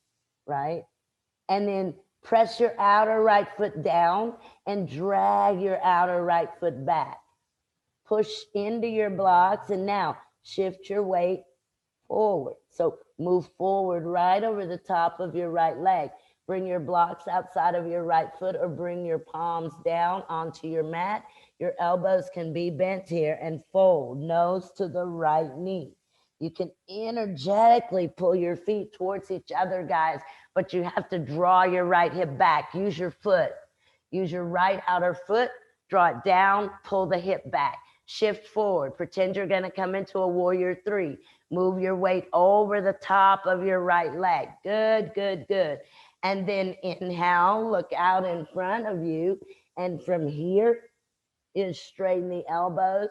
right? And then press your outer right foot down and drag your outer right foot back. Push into your blocks and now shift your weight forward. So move forward right over the top of your right leg. Bring your blocks outside of your right foot or bring your palms down onto your mat. Your elbows can be bent here and fold, nose to the right knee. You can energetically pull your feet towards each other, guys, but you have to draw your right hip back. Use your foot. Use your right outer foot, draw it down, pull the hip back. Shift forward. Pretend you're going to come into a warrior 3. Move your weight over the top of your right leg. Good, good, good. And then inhale, look out in front of you. And from here is straighten the elbows.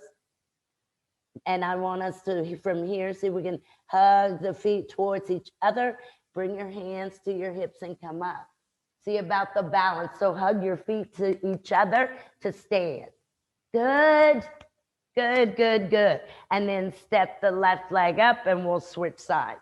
And I want us to, from here, see if we can hug the feet towards each other. Bring your hands to your hips and come up. See about the balance. So hug your feet to each other to stand. Good, good, good, good. And then step the left leg up and we'll switch sides.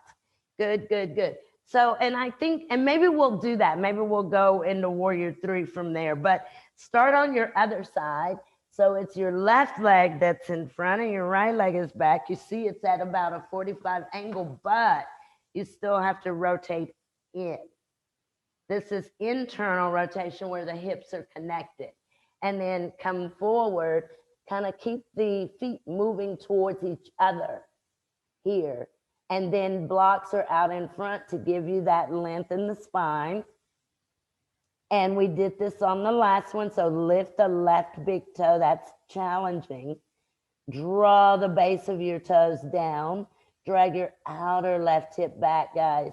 Good, good, good. So, and I think, and maybe we'll do that. Maybe we'll go into warrior 3 from there, but start on your other side. So it's your left leg that's in front and your right leg is back. You see it's at about a 45 angle, but you still have to rotate in. This is internal rotation where the hips are connected. And then come forward, kind of keep the feet moving towards each other here. And then blocks are out in front to give you that length in the spine. And we did this on the last one. So lift the left big toe. That's challenging. Draw the base of your toes down. Drag your outer left hip back, guys.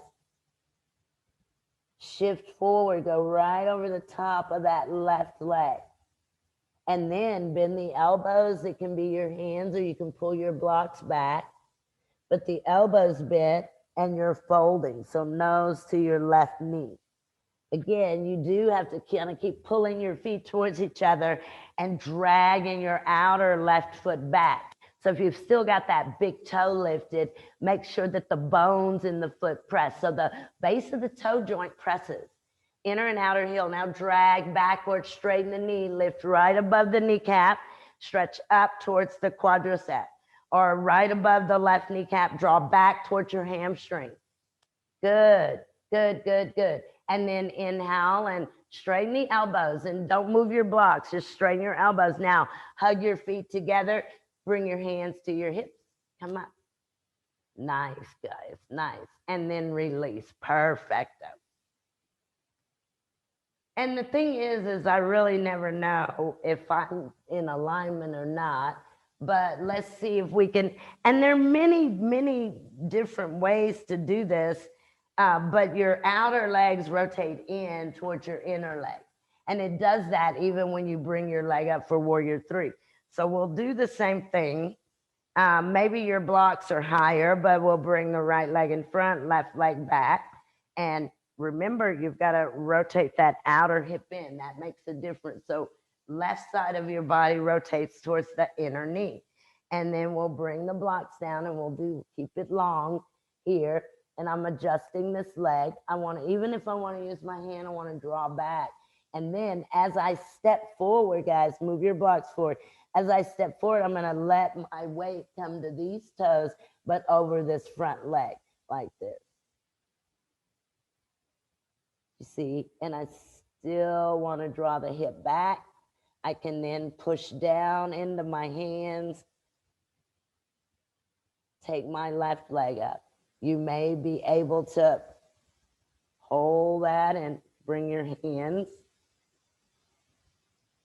Shift forward. Go right over the top of that left leg. And then bend the elbows. It can be your hands or you can pull your blocks back. But the elbows bent and you're folding. So nose to your left knee. Again, you do have to kind of keep pulling your feet towards each other and dragging your outer left foot back. So if you've still got that big toe lifted, make sure that the bones in the foot press. So the base of the toe joint presses. Inner and outer heel. Now drag backwards, straighten the knee, lift right above the kneecap, stretch up towards the quadricep. Or right above the left kneecap, draw back towards your hamstring. Good, good, good, good. And then inhale and straighten the elbows and don't move your blocks. Just straighten your elbows. Now, hug your feet together. Bring your hands to your hips. Come up. Nice, guys. Nice. And then release. Perfecto. And the thing is I really never know if I'm in alignment or not. But let's see if we can. And there are many, many different ways to do this. But your outer legs rotate in towards your inner leg. And it does that even when you bring your leg up for warrior 3. So we'll do the same thing. Maybe your blocks are higher, but we'll bring the right leg in front, left leg back. And remember, you've got to rotate that outer hip in. That makes a difference. So left side of your body rotates towards the inner knee. And then we'll bring the blocks down and we'll keep it long here. And I'm adjusting this leg. Even if I want to use my hand, I want to draw back. And then as I step forward, guys, move your blocks forward. As I step forward, I'm going to let my weight come to these toes, but over this front leg like this. You see? And I still want to draw the hip back. I can then push down into my hands. Take my left leg up. You may be able to hold that and bring your hands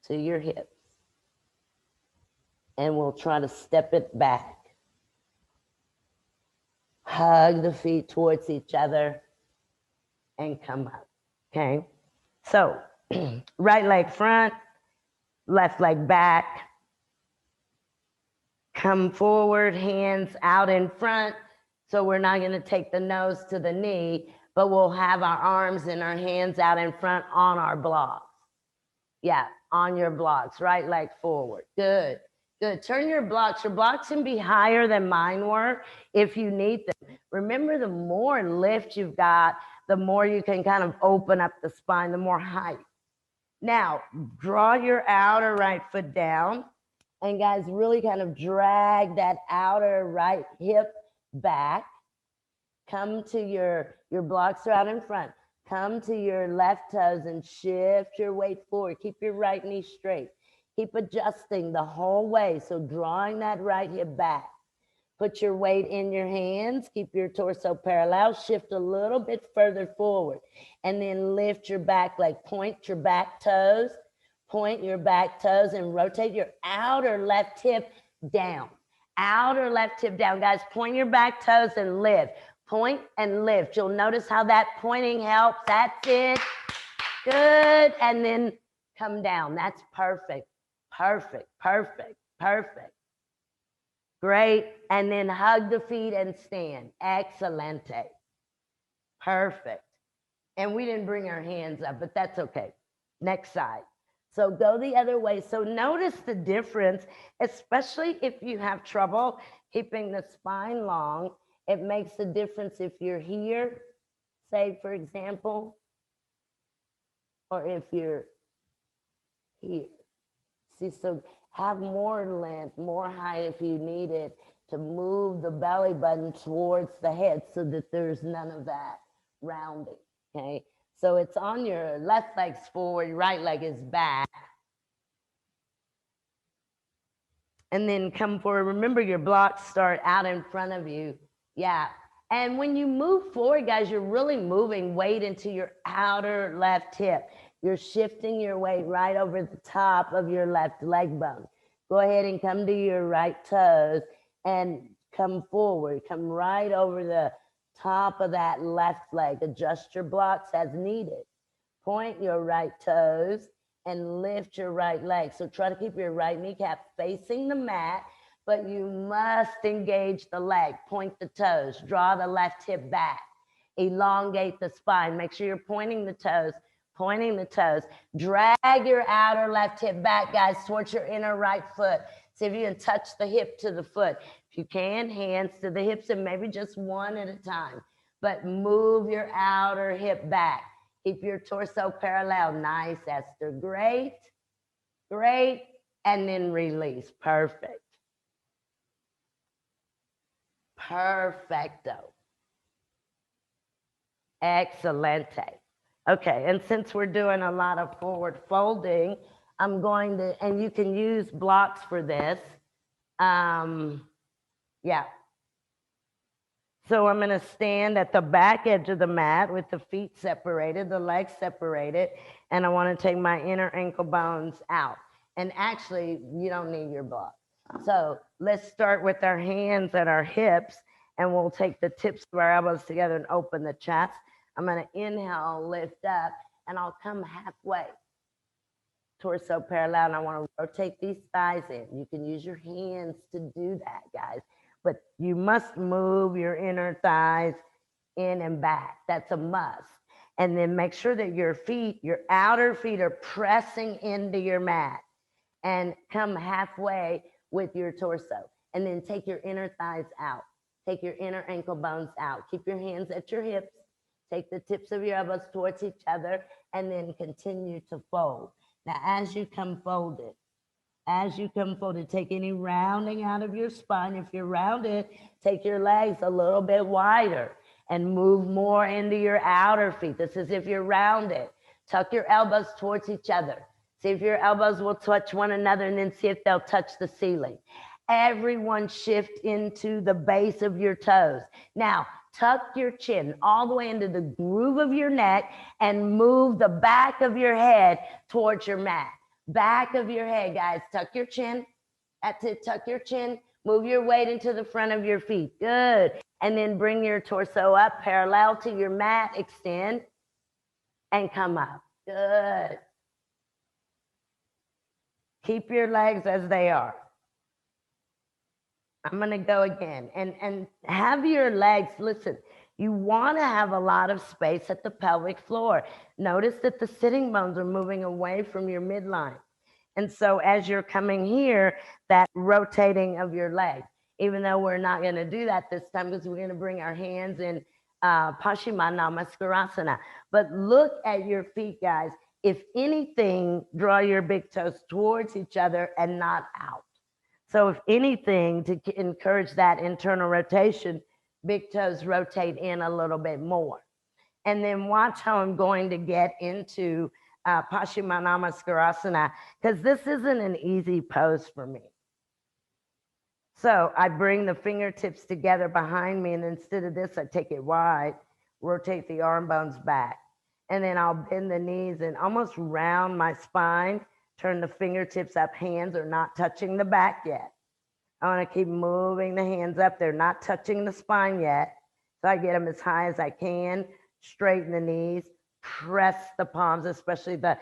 to your hips. And we'll try to step it back. Hug the feet towards each other and come up. Okay? So, right leg front, left leg back. Come forward, hands out in front. So we're not going to take the nose to the knee, but we'll have our arms and our hands out in front on our blocks. Yeah, on your blocks. Right leg forward. Good, good. Turn your blocks. Your blocks can be higher than mine were if you need them. Remember, the more lift you've got, the more you can kind of open up the spine, the more height. Now, draw your outer right foot down. And guys, really kind of drag that outer right hip back. Come to your blocks are out in front. Come to your left toes and shift your weight forward. Keep your right knee straight. Keep adjusting the whole way. So drawing that right hip back. Put your weight in your hands. Keep your torso parallel. Shift a little bit further forward. And then lift your back leg. Point your back toes. Point your back toes and rotate your outer left hip down. Outer left hip down. Guys, point your back toes and lift. Point and lift. You'll notice how that pointing helps. That's it. Good. And then come down. That's perfect. Perfect. Perfect. Perfect. Great. And then hug the feet and stand. Excelente. Perfect. And we didn't bring our hands up, but that's okay. Next side. So go the other way. So notice the difference, especially if you have trouble keeping the spine long. It makes a difference if you're here, say, for example, or if you're here. See, so have more length, more height if you need it to move the belly button towards the head so that there's none of that rounding, okay? So it's on your left leg's forward, your right leg is back. And then come forward. Remember, your blocks start out in front of you. Yeah. And when you move forward, guys, you're really moving weight into your outer left hip. You're shifting your weight right over the top of your left leg bone. Go ahead and come to your right toes and come forward. Come right over the top of that left leg. Adjust your blocks as needed. Point your right toes and lift your right leg. So try to keep your right kneecap facing the mat, but you must engage the leg. Point the toes. Draw the left hip back. Elongate the spine. Make sure you're pointing the toes. Pointing the toes. Drag your outer left hip back, guys, towards your inner right foot. See if you can touch the hip to the foot. If you can, hands to the hips and maybe just one at a time. But move your outer hip back. Keep your torso parallel. Nice, Esther. Great. Great. And then release. Perfect. Perfecto. Excelente. Okay, and since we're doing a lot of forward folding, I'm going to, and you can use blocks for this. Yeah. So I'm going to stand at the back edge of the mat with the feet separated, the legs separated, and I want to take my inner ankle bones out. And actually, you don't need your block. So let's start with our hands at our hips, and we'll take the tips of our elbows together and open the chest. I'm going to inhale, lift up, and I'll come halfway. Torso parallel, and I want to rotate these thighs in. You can use your hands to do that, guys. But you must move your inner thighs in and back. That's a must. And then make sure that your feet, your outer feet are pressing into your mat. And come halfway with your torso. And then take your inner thighs out. Take your inner ankle bones out. Keep your hands at your hips. Take the tips of your elbows towards each other. And then continue to fold. Now, as you come folded, take any rounding out of your spine. If you're rounded, take your legs a little bit wider and move more into your outer feet. This is if you're rounded. Tuck your elbows towards each other. See if your elbows will touch one another and then see if they'll touch the ceiling. Everyone shift into the base of your toes. Now, tuck your chin all the way into the groove of your neck and move the back of your head towards your mat. Back of your head, guys. Tuck your chin. That's it. Tuck your chin. Move your weight into the front of your feet. Good. And then bring your torso up parallel to your mat. Extend and come up. Good. Keep your legs as they are. I'm going to go again. And have your legs, listen, you want to have a lot of space at the pelvic floor. Notice that the sitting bones are moving away from your midline. And so as you're coming here, that rotating of your legs, even though we're not going to do that this time because we're going to bring our hands in Paschimottanasana. But look at your feet, guys. If anything, draw your big toes towards each other and not out. So if anything, to encourage that internal rotation, big toes rotate in a little bit more. And then watch how I'm going to get into Paschimottanasana, because this isn't an easy pose for me. So I bring the fingertips together behind me, and instead of this, I take it wide, rotate the arm bones back. And then I'll bend the knees and almost round my spine, turn the fingertips up, hands are not touching the back yet. I want to keep moving the hands up. They're not touching the spine yet. So I get them as high as I can. Straighten the knees. Press the palms, especially the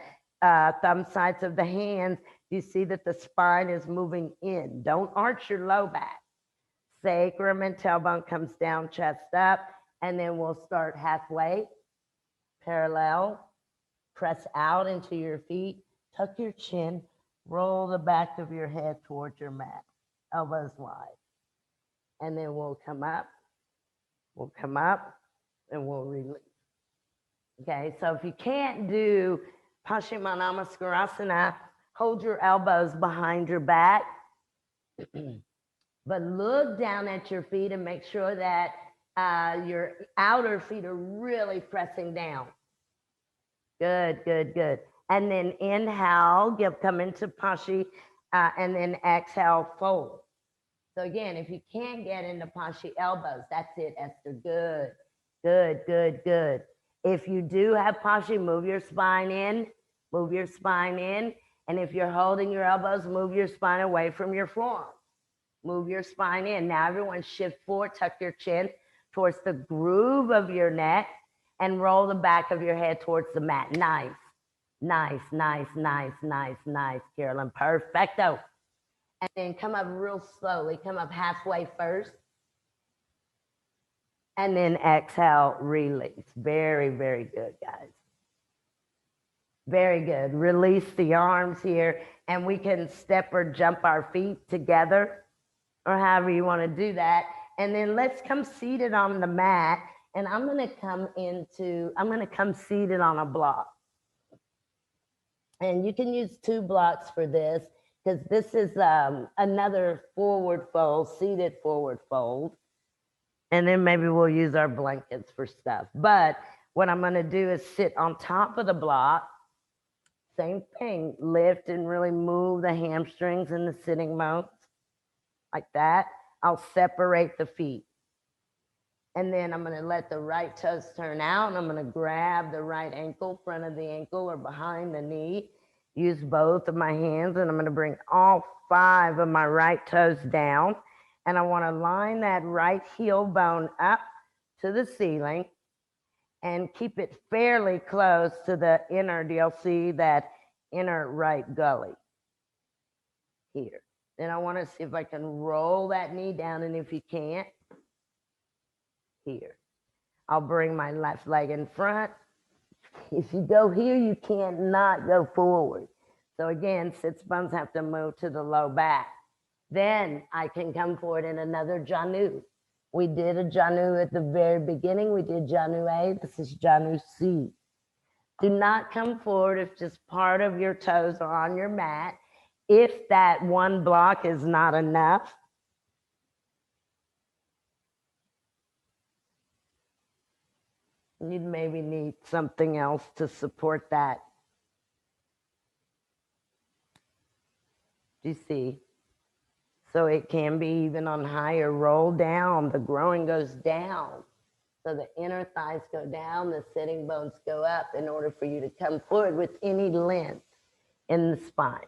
thumb sides of the hands. You see that the spine is moving in. Don't arch your low back. Sacrum and tailbone comes down, chest up. And then we'll start halfway, parallel. Press out into your feet. Tuck your chin. Roll the back of your head towards your mat. Elbows wide. And then we'll come up, and we'll release. Okay, so if you can't do Paschimottanasana, hold your elbows behind your back, but look down at your feet and make sure that your outer feet are really pressing down. Good, good, good. And then inhale, come into Pashi, and then exhale, fold. So again, if you can't get into Pashi elbows, that's it, Esther. Good, good, good, good. If you do have Pashi, move your spine in, move your spine in. And if you're holding your elbows, move your spine away from your forearms. Move your spine in. Now everyone shift forward, tuck your chin towards the groove of your neck and roll the back of your head towards the mat. Nice, nice, nice, nice, nice, nice, Carolyn. Perfecto. And then come up real slowly. Come up halfway first. And then exhale, release. Very, very good, guys. Very good. Release the arms here. And we can step or jump our feet together, or however you want to do that. And then let's come seated on the mat. And I'm going to come seated on a block. And you can use 2 blocks for this, because this is another forward fold, seated forward fold. And then maybe we'll use our blankets for stuff. But what I'm going to do is sit on top of the block. Same thing, lift and really move the hamstrings in the sitting bones. Like that. I'll separate the feet. And then I'm going to let the right toes turn out. And I'm going to grab the right ankle, front of the ankle or behind the knee. Use both of my hands. And I'm going to bring all 5 of my right toes down. And I want to line that right heel bone up to the ceiling and keep it fairly close to the inner, you'll see that inner right gully here. Then I want to see if I can roll that knee down, and if you can't, here. I'll bring my left leg in front. If you go here, you can't not go forward. So again, sits bones have to move to the low back. Then I can come forward in another Janu. We did a Janu at the very beginning. We did Janu A. This is Janu C. Do not come forward if just part of your toes are on your mat. If that one block is not enough, you'd maybe need something else to support that. Do you see? So it can be even on higher, roll down, the groin goes down. So the inner thighs go down, the sitting bones go up in order for you to come forward with any length in the spine.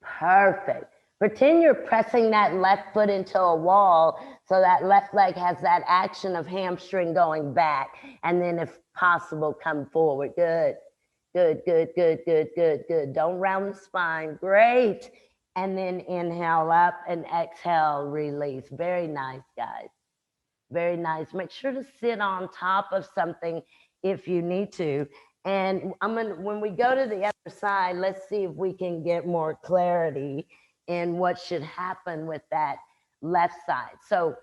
Perfect. Pretend you're pressing that left foot into a wall so that left leg has that action of hamstring going back. And then if possible, come forward. Good. Good, good, good, good, good, good. Don't round the spine. Great. And then inhale up and exhale, release. Very nice, guys. Very nice. Make sure to sit on top of something if you need to. And when we go to the other side, let's see if we can get more clarity in what should happen with that left side. So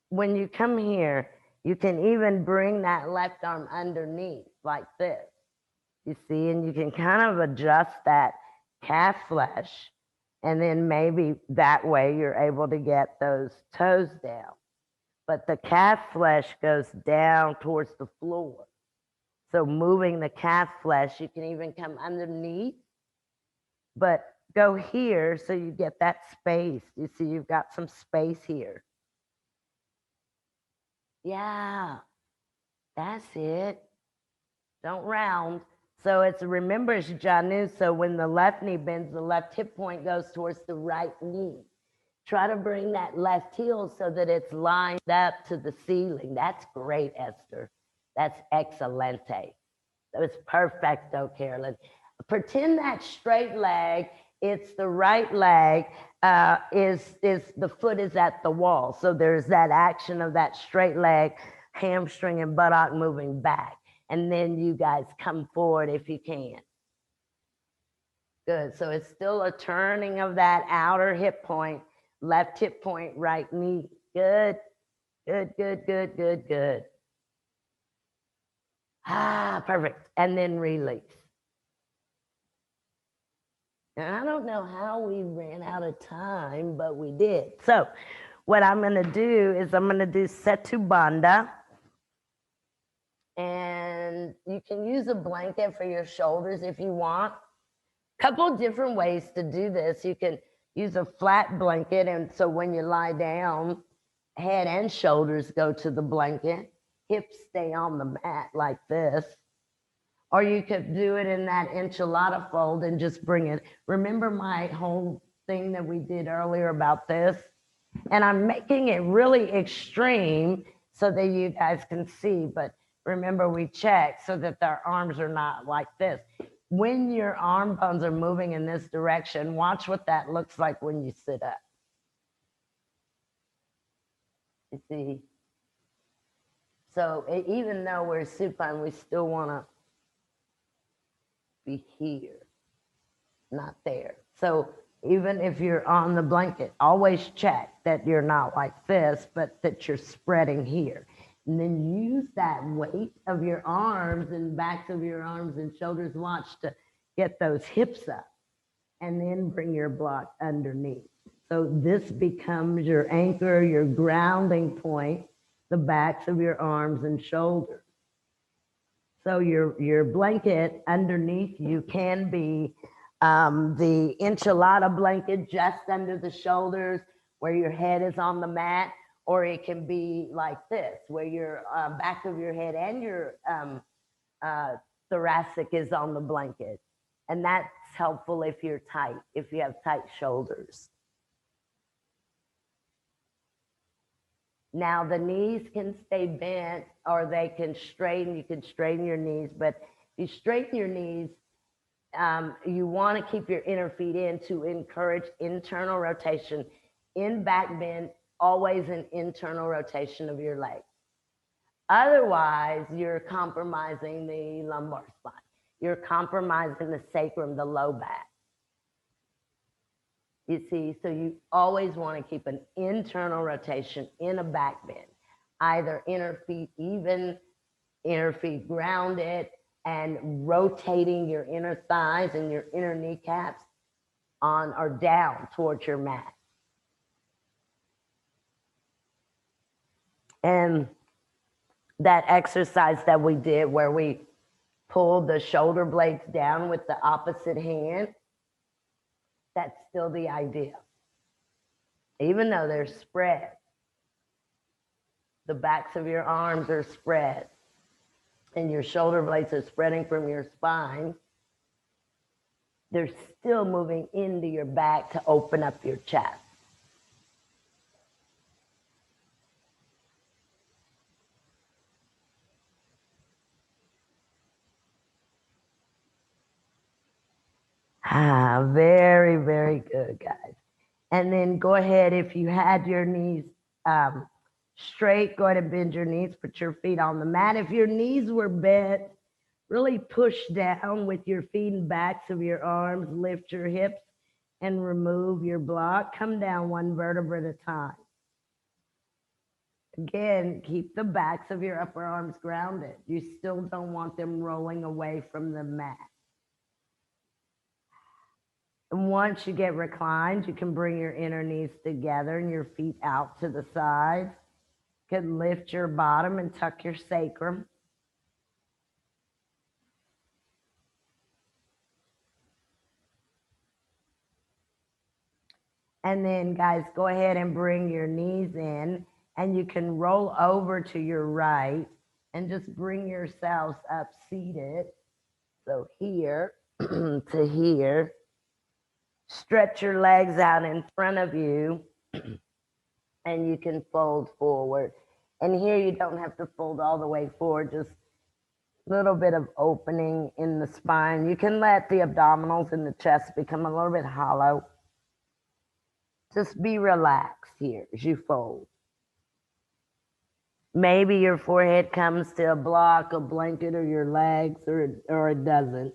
when you come here, you can even bring that left arm underneath like this. You see, and you can kind of adjust that calf flesh. And then maybe that way you're able to get those toes down. But the calf flesh goes down towards the floor. So moving the calf flesh, you can even come underneath, but go here so you get that space. You see, you've got some space here. Yeah, that's it. Don't round. So remember, it's Janu. So when the left knee bends, the left hip point goes towards the right knee. Try to bring that left heel so that it's lined up to the ceiling. That's great, Esther. That's excelente. That's perfecto, Carolyn. Pretend that straight leg, it's the right leg, is the foot is at the wall. So there's that action of that straight leg, hamstring and buttock moving back. And then you guys come forward if you can. Good. So it's still a turning of that outer hip point, left hip point, right knee. Good. Good, good, good, good, good. Ah, perfect. And then release. And I don't know how we ran out of time, but we did. So what I'm going to do is I'm going to do Setu Bandha. And you can use a blanket for your shoulders if you want. Couple different ways to do this. You can use a flat blanket, and so when you lie down, head and shoulders go to the blanket, hips stay on the mat like this. Or you could do it in that enchilada fold and just bring it. Remember my whole thing that we did earlier about this? And I'm making it really extreme so that you guys can see, but remember we check so that their arms are not like this. When your arm bones are moving in this direction, watch what that looks like when you sit up. You see? So even though we're supine, we still want to be here, not there. So even if you're on the blanket, always check that you're not like this, but that you're spreading here. And then use that weight of your arms and backs of your arms and shoulders, watch, to get those hips up. And then bring your block underneath. So this becomes your anchor, your grounding point, the backs of your arms and shoulders. So your blanket underneath you can be the enchilada blanket just under the shoulders where your head is on the mat, or it can be like this, where your back of your head and your thoracic is on the blanket. And that's helpful if you're tight, if you have tight shoulders. Now the knees can stay bent or they can straighten. You can straighten your knees, but if you straighten your knees, you want to keep your inner feet in to encourage internal rotation. In back bend, always an internal rotation of your legs. Otherwise, you're compromising the lumbar spine. You're compromising the sacrum, the low back. You see, so you always want to keep an internal rotation in a back bend, either inner feet even, inner feet grounded, and rotating your inner thighs and your inner kneecaps on or down towards your mat. And that exercise that we did where we pulled the shoulder blades down with the opposite hand, that's still the idea. Even though they're spread, the backs of your arms are spread and your shoulder blades are spreading from your spine, they're still moving into your back to open up your chest. Ah, very, very good, guys. And then go ahead, if you had your knees straight, go ahead and bend your knees, put your feet on the mat. If your knees were bent, really push down with your feet and backs of your arms, lift your hips and remove your block. Come down one vertebra at a time. Again, keep the backs of your upper arms grounded. You still don't want them rolling away from the mat. And once you get reclined, you can bring your inner knees together and your feet out to the sides. You can lift your bottom and tuck your sacrum. And then, guys, go ahead and bring your knees in, and you can roll over to your right and just bring yourselves up seated. So here to here, stretch your legs out in front of you and you can fold forward. And here you don't have to fold all the way forward, just a little bit of opening in the spine. You can let the abdominals and the chest become a little bit hollow. Just be relaxed here as you fold. Maybe your forehead comes to a block, a blanket, or your legs, or it doesn't.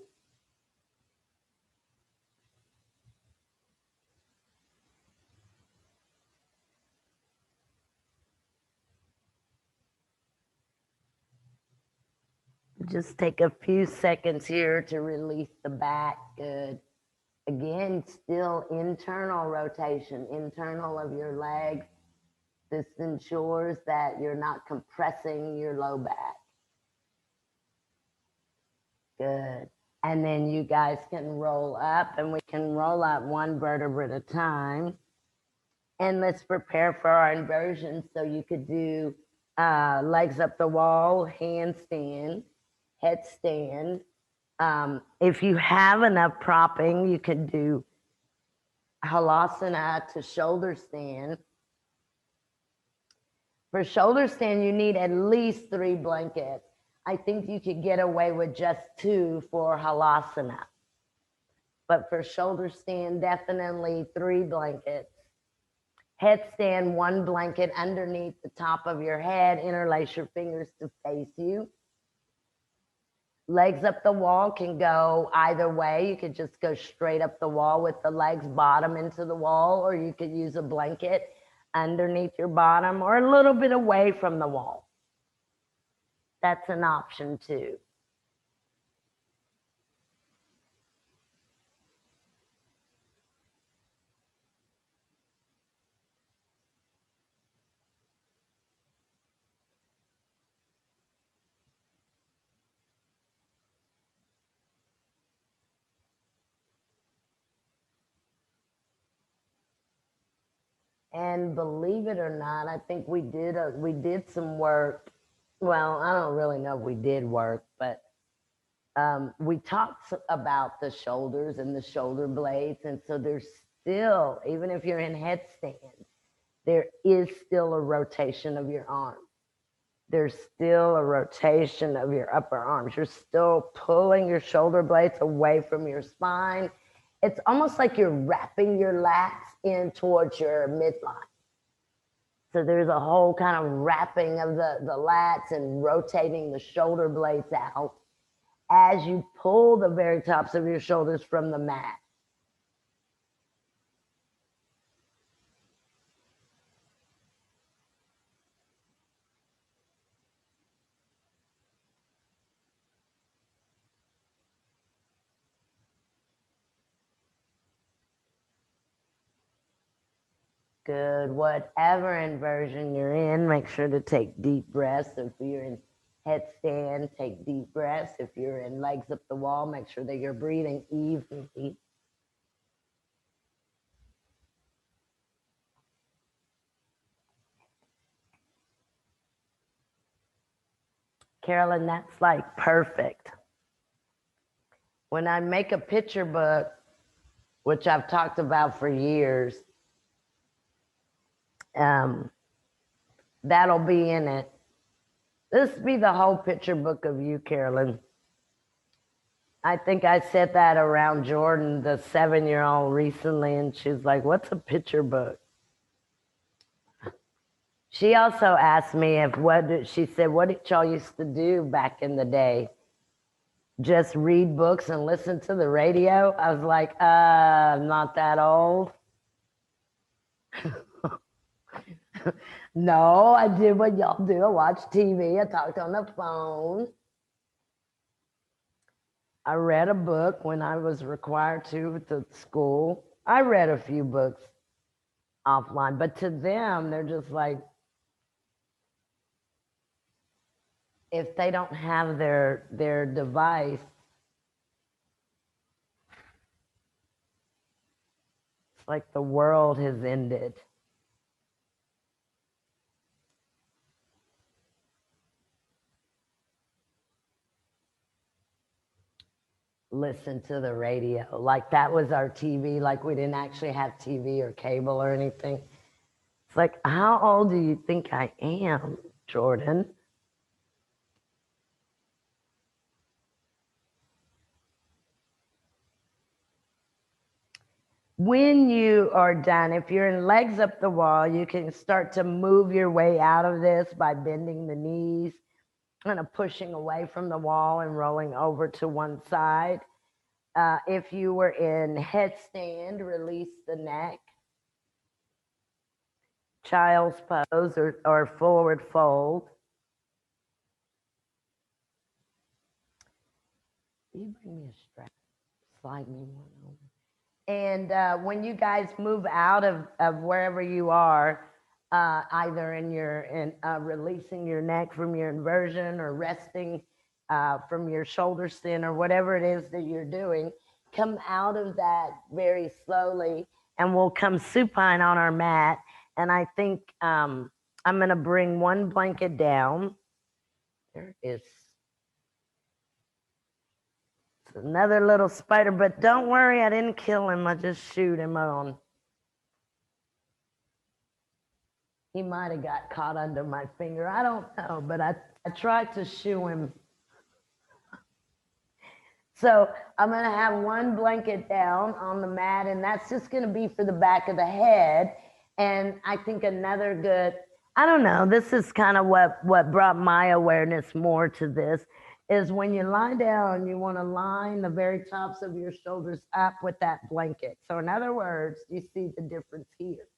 Just take a few seconds here to release the back. Good. Again, still internal rotation, internal of your legs. This ensures that you're not compressing your low back. Good. And then you guys can roll up, and we can roll up one vertebra at a time. And let's prepare for our inversion. So you could do legs up the wall, handstand, headstand. If you have enough propping, you could do halasana to shoulder stand. For shoulder stand, you need at least 3 blankets. I think you could get away with just 2 for halasana. But for shoulder stand, definitely 3 blankets. Headstand, 1 blanket underneath the top of your head. Interlace your fingers to face you. Legs up the wall can go either way. You could just go straight up the wall with the legs bottom into the wall, or you could use a blanket underneath your bottom or a little bit away from the wall. That's an option too. And believe it or not, I think we did some work. Well, I don't really know if we did work, but we talked about the shoulders and the shoulder blades. And so there's still, even if you're in headstand, there is still a rotation of your arms. There's still a rotation of your upper arms. You're still pulling your shoulder blades away from your spine. It's almost like you're wrapping your lats in towards your midline. So there's a whole kind of wrapping of the lats and rotating the shoulder blades out as you pull the very tops of your shoulders from the mat. Good. Whatever inversion you're in, make sure to take deep breaths. If you're in headstand, take deep breaths. If you're in legs up the wall, make sure that you're breathing evenly. Carolyn, that's like perfect. When I make a picture book, which I've talked about for years, that'll be in it. This be the whole picture book of you, Carolyn. I think I said that around Jordan, the 7-year-old, recently, and she's like, "What's a picture book?" She also asked me she said, "What did y'all used to do back in the day? Just read books and listen to the radio?" I was like, I'm not that old. No, I did what y'all do. I watched TV. I talked on the phone. I read a book when I was required to at the school. I read a few books offline, but to them, they're just like, if they don't have their device, it's like the world has ended. listen to the radio. Like that was our TV. Like we didn't actually have TV or cable or anything. It's like, how old do you think I am, Jordan? When you are done, if you're in legs up the wall, you can start to move your way out of this by bending the knees, kind of pushing away from the wall and rolling over to one side. If you were in headstand, release the neck, child's pose, or forward fold. You bring me a strap, slide me one over. And when you guys move out of wherever you are, either releasing your neck from your inversion or resting from your shoulder stand or whatever it is that you're doing, come out of that very slowly, and we'll come supine on our mat. And I think I'm going to bring one blanket down. There is another little spider, but don't worry, I didn't kill him. I just shoot him on. He might have got caught under my finger. I don't know, but I tried to shoo him. So I'm going to have one blanket down on the mat, and that's just going to be for the back of the head. And I think another good, I don't know, this is kind of what brought my awareness more to this, is when you lie down, you want to line the very tops of your shoulders up with that blanket. So in other words, you see the difference here.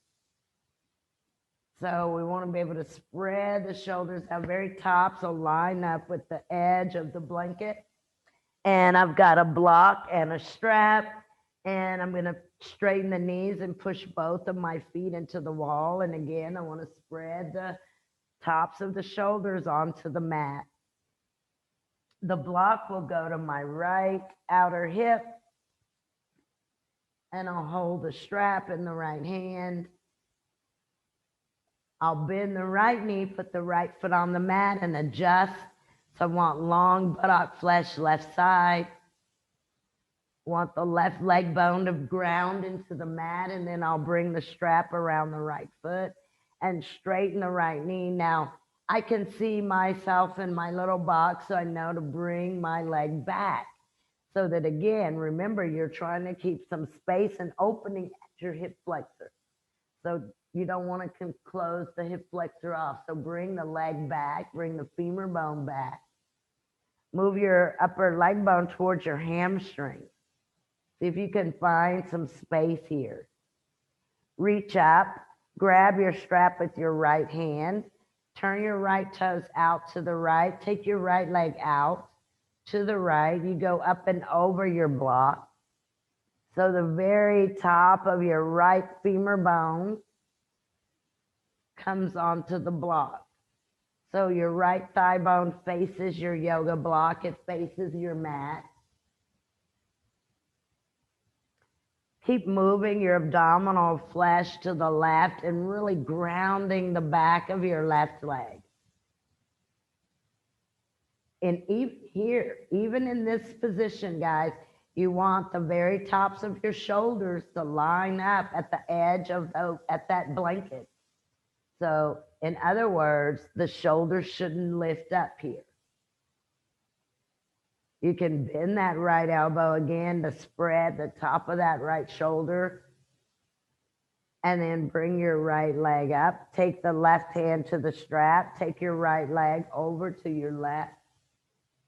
So we want to be able to spread the shoulders out very top, so line up with the edge of the blanket. And I've got a block and a strap, and I'm going to straighten the knees and push both of my feet into the wall. And again, I want to spread the tops of the shoulders onto the mat. The block will go to my right outer hip, and I'll hold the strap in the right hand. I'll bend the right knee, put the right foot on the mat, and adjust. So I want long buttock flesh left side. Want the left leg bone to ground into the mat, and then I'll bring the strap around the right foot and straighten the right knee. Now, I can see myself in my little box, so I know to bring my leg back. So that again, remember, you're trying to keep some space and opening at your hip flexor. So you don't want to close the hip flexor off. So bring the leg back, bring the femur bone back. Move your upper leg bone towards your hamstring. See if you can find some space here. Reach up, grab your strap with your right hand, turn your right toes out to the right, take your right leg out to the right. You go up and over your block. So the very top of your right femur bone comes onto the block. So your right thigh bone faces your yoga block. It faces your mat. Keep moving your abdominal flesh to the left and really grounding the back of your left leg. And even in this position, guys, you want the very tops of your shoulders to line up at the edge of at that blanket. So in other words, the shoulders shouldn't lift up here. You can bend that right elbow again to spread the top of that right shoulder. And then bring your right leg up. Take the left hand to the strap. Take your right leg over to your left.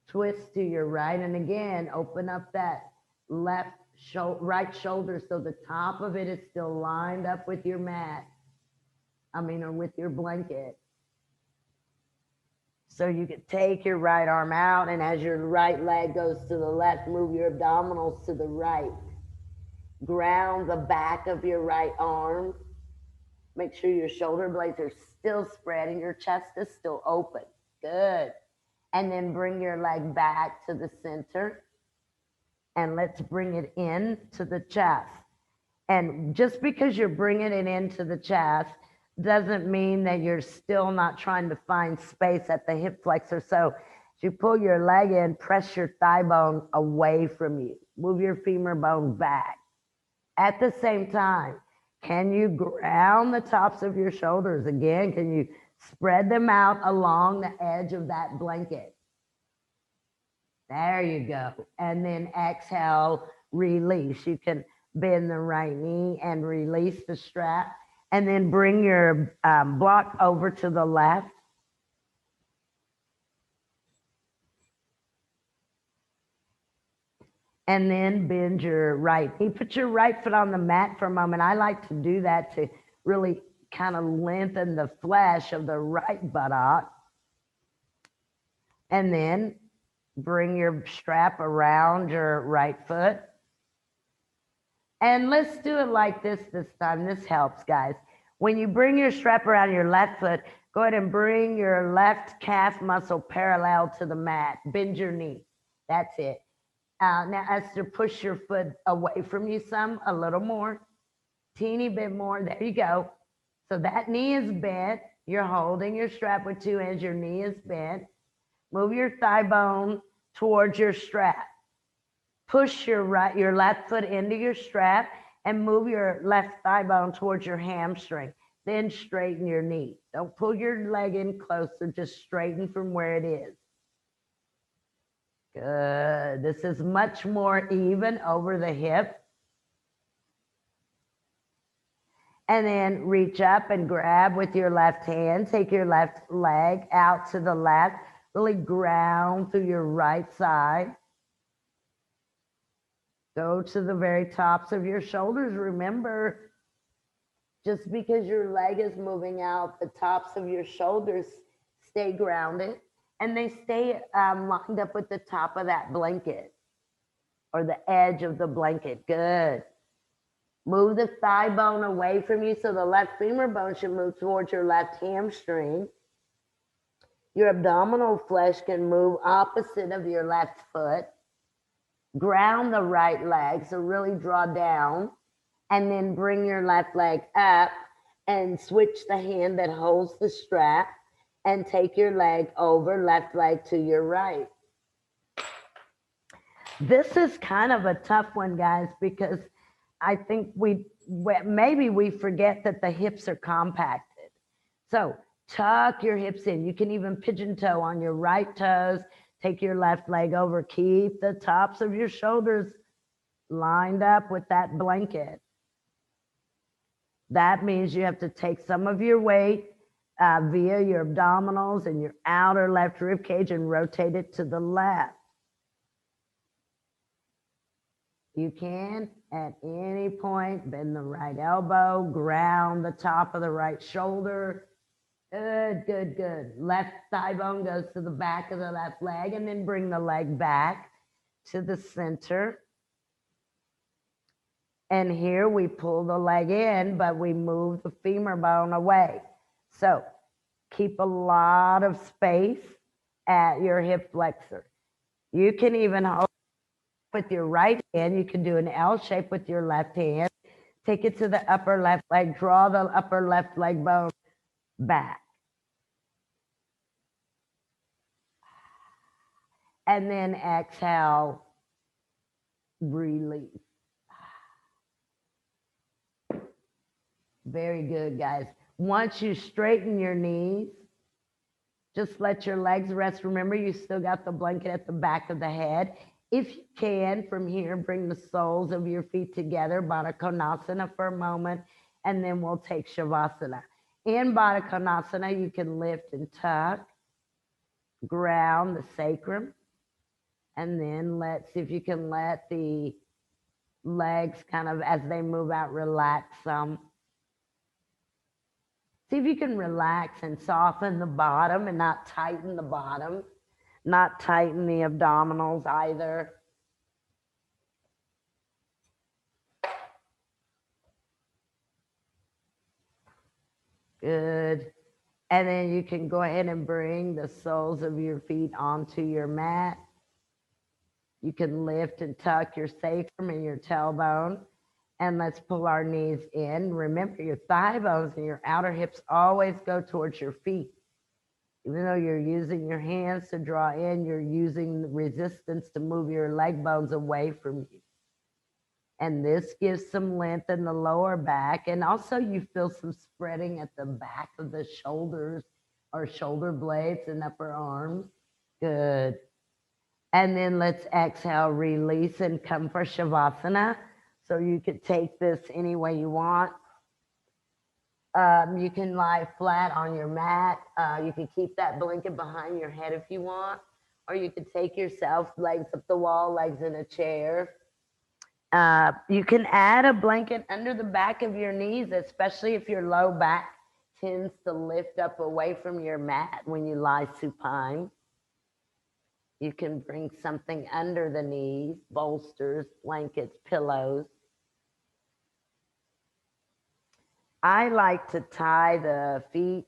Twist to your right. And again, open up that right shoulder so the top of it is still lined up with your mat. Or with your blanket. So you can take your right arm out, and as your right leg goes to the left, move your abdominals to the right. Ground the back of your right arm. Make sure your shoulder blades are still spread and your chest is still open. Good. And then bring your leg back to the center. And let's bring it in to the chest. And just because you're bringing it into the chest doesn't mean that you're still not trying to find space at the hip flexor. So As you pull your leg in, press your thigh bone away from you. Move your femur bone back. At the same time, can you ground the tops of your shoulders? Again, can you spread them out along the edge of that blanket? There you go. And then exhale, release. You can bend the right knee and release the strap. And then bring your block over to the left. And then bend your right knee. Put your right foot on the mat for a moment. I like to do that to really kind of lengthen the flesh of the right buttock. And then bring your strap around your right foot. And let's do it like this time. This helps, guys. When you bring your strap around your left foot, go ahead and bring your left calf muscle parallel to the mat. Bend your knee. That's it. Now, Esther, push your foot away from you a little more. Teeny bit more. There you go. So that knee is bent. You're holding your strap with two hands. Your knee is bent. Move your thigh bone towards your strap. Push your left foot into your strap and move your left thigh bone towards your hamstring. Then straighten your knee. Don't pull your leg in closer, just straighten from where it is. Good. This is much more even over the hip. And then reach up and grab with your left hand. Take your left leg out to the left. Really ground through your right side. Go to the very tops of your shoulders. Remember, just because your leg is moving out, the tops of your shoulders stay grounded and they stay lined up with the top of that blanket or the edge of the blanket. Good. Move the thigh bone away from you so the left femur bone should move towards your left hamstring. Your abdominal flesh can move opposite of your left foot. Ground the right leg, so really draw down, and then bring your left leg up and switch the hand that holds the strap and take your leg over, left leg to your right. This is kind of a tough one, guys, because I think maybe we forget that the hips are compacted. So tuck your hips in. You can even pigeon toe on your right toes. Take your left leg over. Keep the tops of your shoulders lined up with that blanket. That means you have to take some of your weight via your abdominals and your outer left rib cage and rotate it to the left. You can, at any point, bend the right elbow, ground the top of the right shoulder. Good, good, good. Left thigh bone goes to the back of the left leg, and then bring the leg back to the center. And here we pull the leg in, but we move the femur bone away. So keep a lot of space at your hip flexor. You can even hold with your right hand. You can do an L shape with your left hand. Take it to the upper left leg. Draw the upper left leg bone back. And then exhale, release. Very good, guys. Once you straighten your knees, just let your legs rest. Remember, you still got the blanket at the back of the head. If you can, from here, bring the soles of your feet together, Baddha Konasana for a moment, and then we'll take Shavasana. In Baddha Konasana, you can lift and tuck, ground the sacrum, and then let's see if you can let the legs kind of, as they move out, relax some. See if you can relax and soften the bottom and not tighten the bottom, not tighten the abdominals either. Good. And then you can go ahead and bring the soles of your feet onto your mat. You can lift and tuck your sacrum and your tailbone. And let's pull our knees in. Remember, your thigh bones and your outer hips always go towards your feet. Even though you're using your hands to draw in, you're using resistance to move your leg bones away from you. And this gives some length in the lower back. And also, you feel some spreading at the back of the shoulders or shoulder blades and upper arms. Good. And then let's exhale, release, and come for Shavasana. So you could take this any way you want. You can lie flat on your mat. You can keep that blanket behind your head if you want. Or you could take yourself, legs up the wall, legs in a chair. You can add a blanket under the back of your knees, especially if your low back tends to lift up away from your mat when you lie supine. You can bring something under the knees, bolsters, blankets, pillows. I like to tie the feet.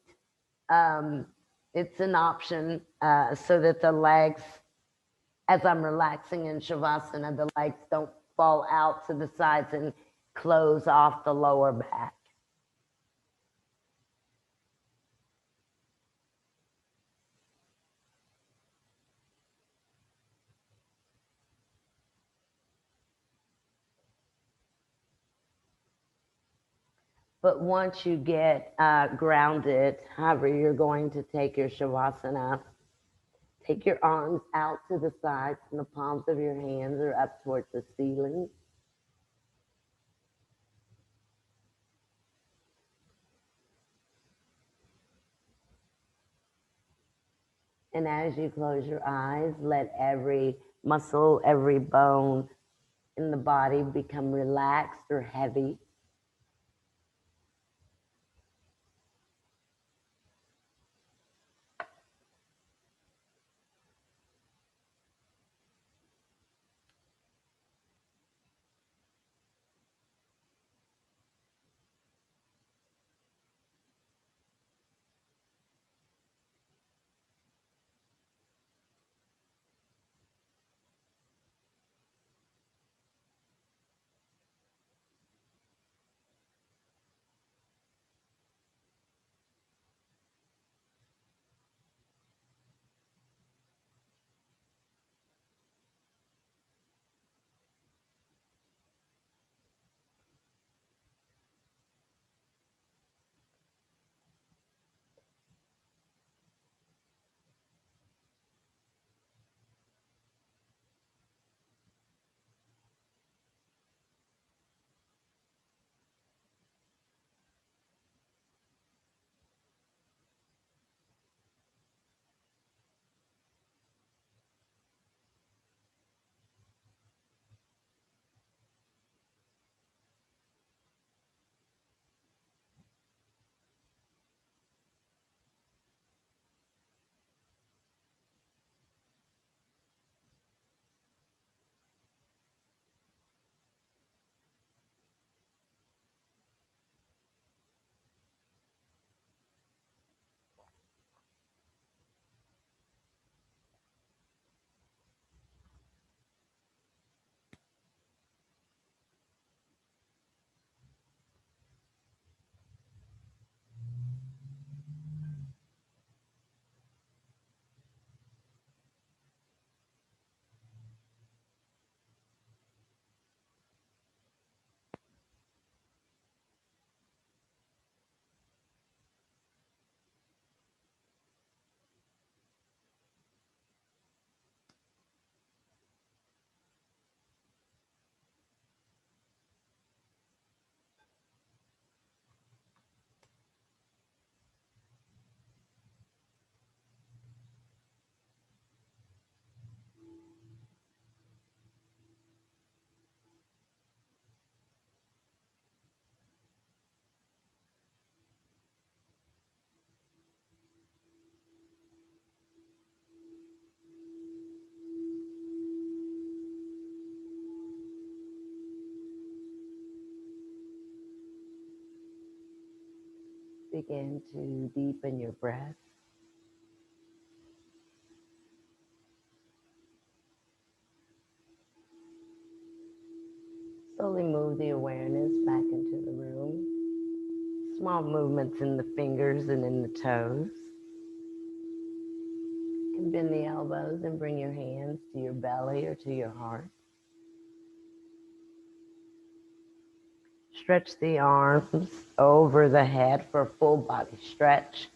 Um, it's an option so that the legs, as I'm relaxing in Shavasana, the legs don't fall out to the sides and close off the lower back. But once you get grounded, however you're going to take your Shavasana, take your arms out to the sides and the palms of your hands are up towards the ceiling. And as you close your eyes, let every muscle, every bone in the body become relaxed or heavy. Begin to deepen your breath. Slowly move the awareness back into the room. Small movements in the fingers and in the toes. Bend the elbows and bring your hands to your belly or to your heart. Stretch the arms over the head for a full body stretch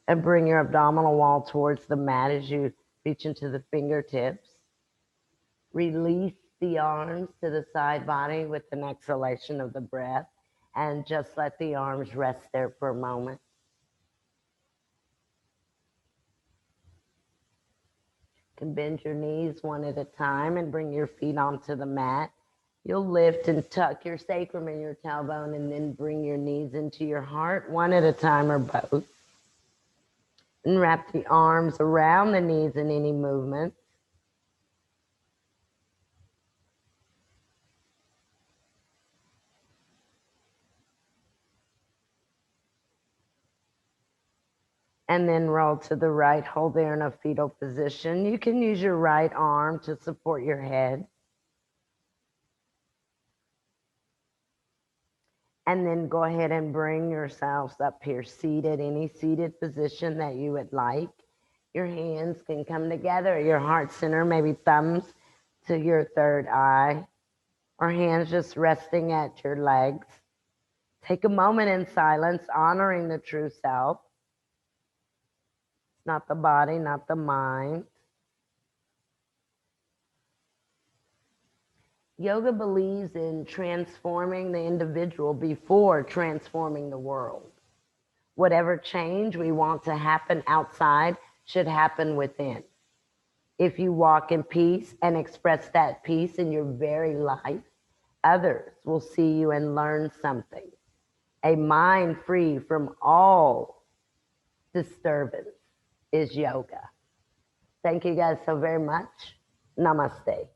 and bring your abdominal wall towards the mat as you reach into the fingertips. Release the arms to the side body with an exhalation of the breath and just let the arms rest there for a moment. You can bend your knees one at a time and bring your feet onto the mat. You'll lift and tuck your sacrum and your tailbone and then bring your knees into your heart one at a time or both. And wrap the arms around the knees in any movement. And then roll to the right, hold there in a fetal position. You can use your right arm to support your head. And then go ahead and bring yourselves up here, seated, any seated position that you would like. Your hands can come together at your heart center, maybe thumbs to your third eye, or hands just resting at your legs. Take a moment in silence, honoring the true self. It's not the body, not the mind. Yoga believes in transforming the individual before transforming the world. Whatever change we want to happen outside should happen within. If you walk in peace and express that peace in your very life, others will see you and learn something. A mind free from all disturbance is yoga. Thank you guys so very much. Namaste.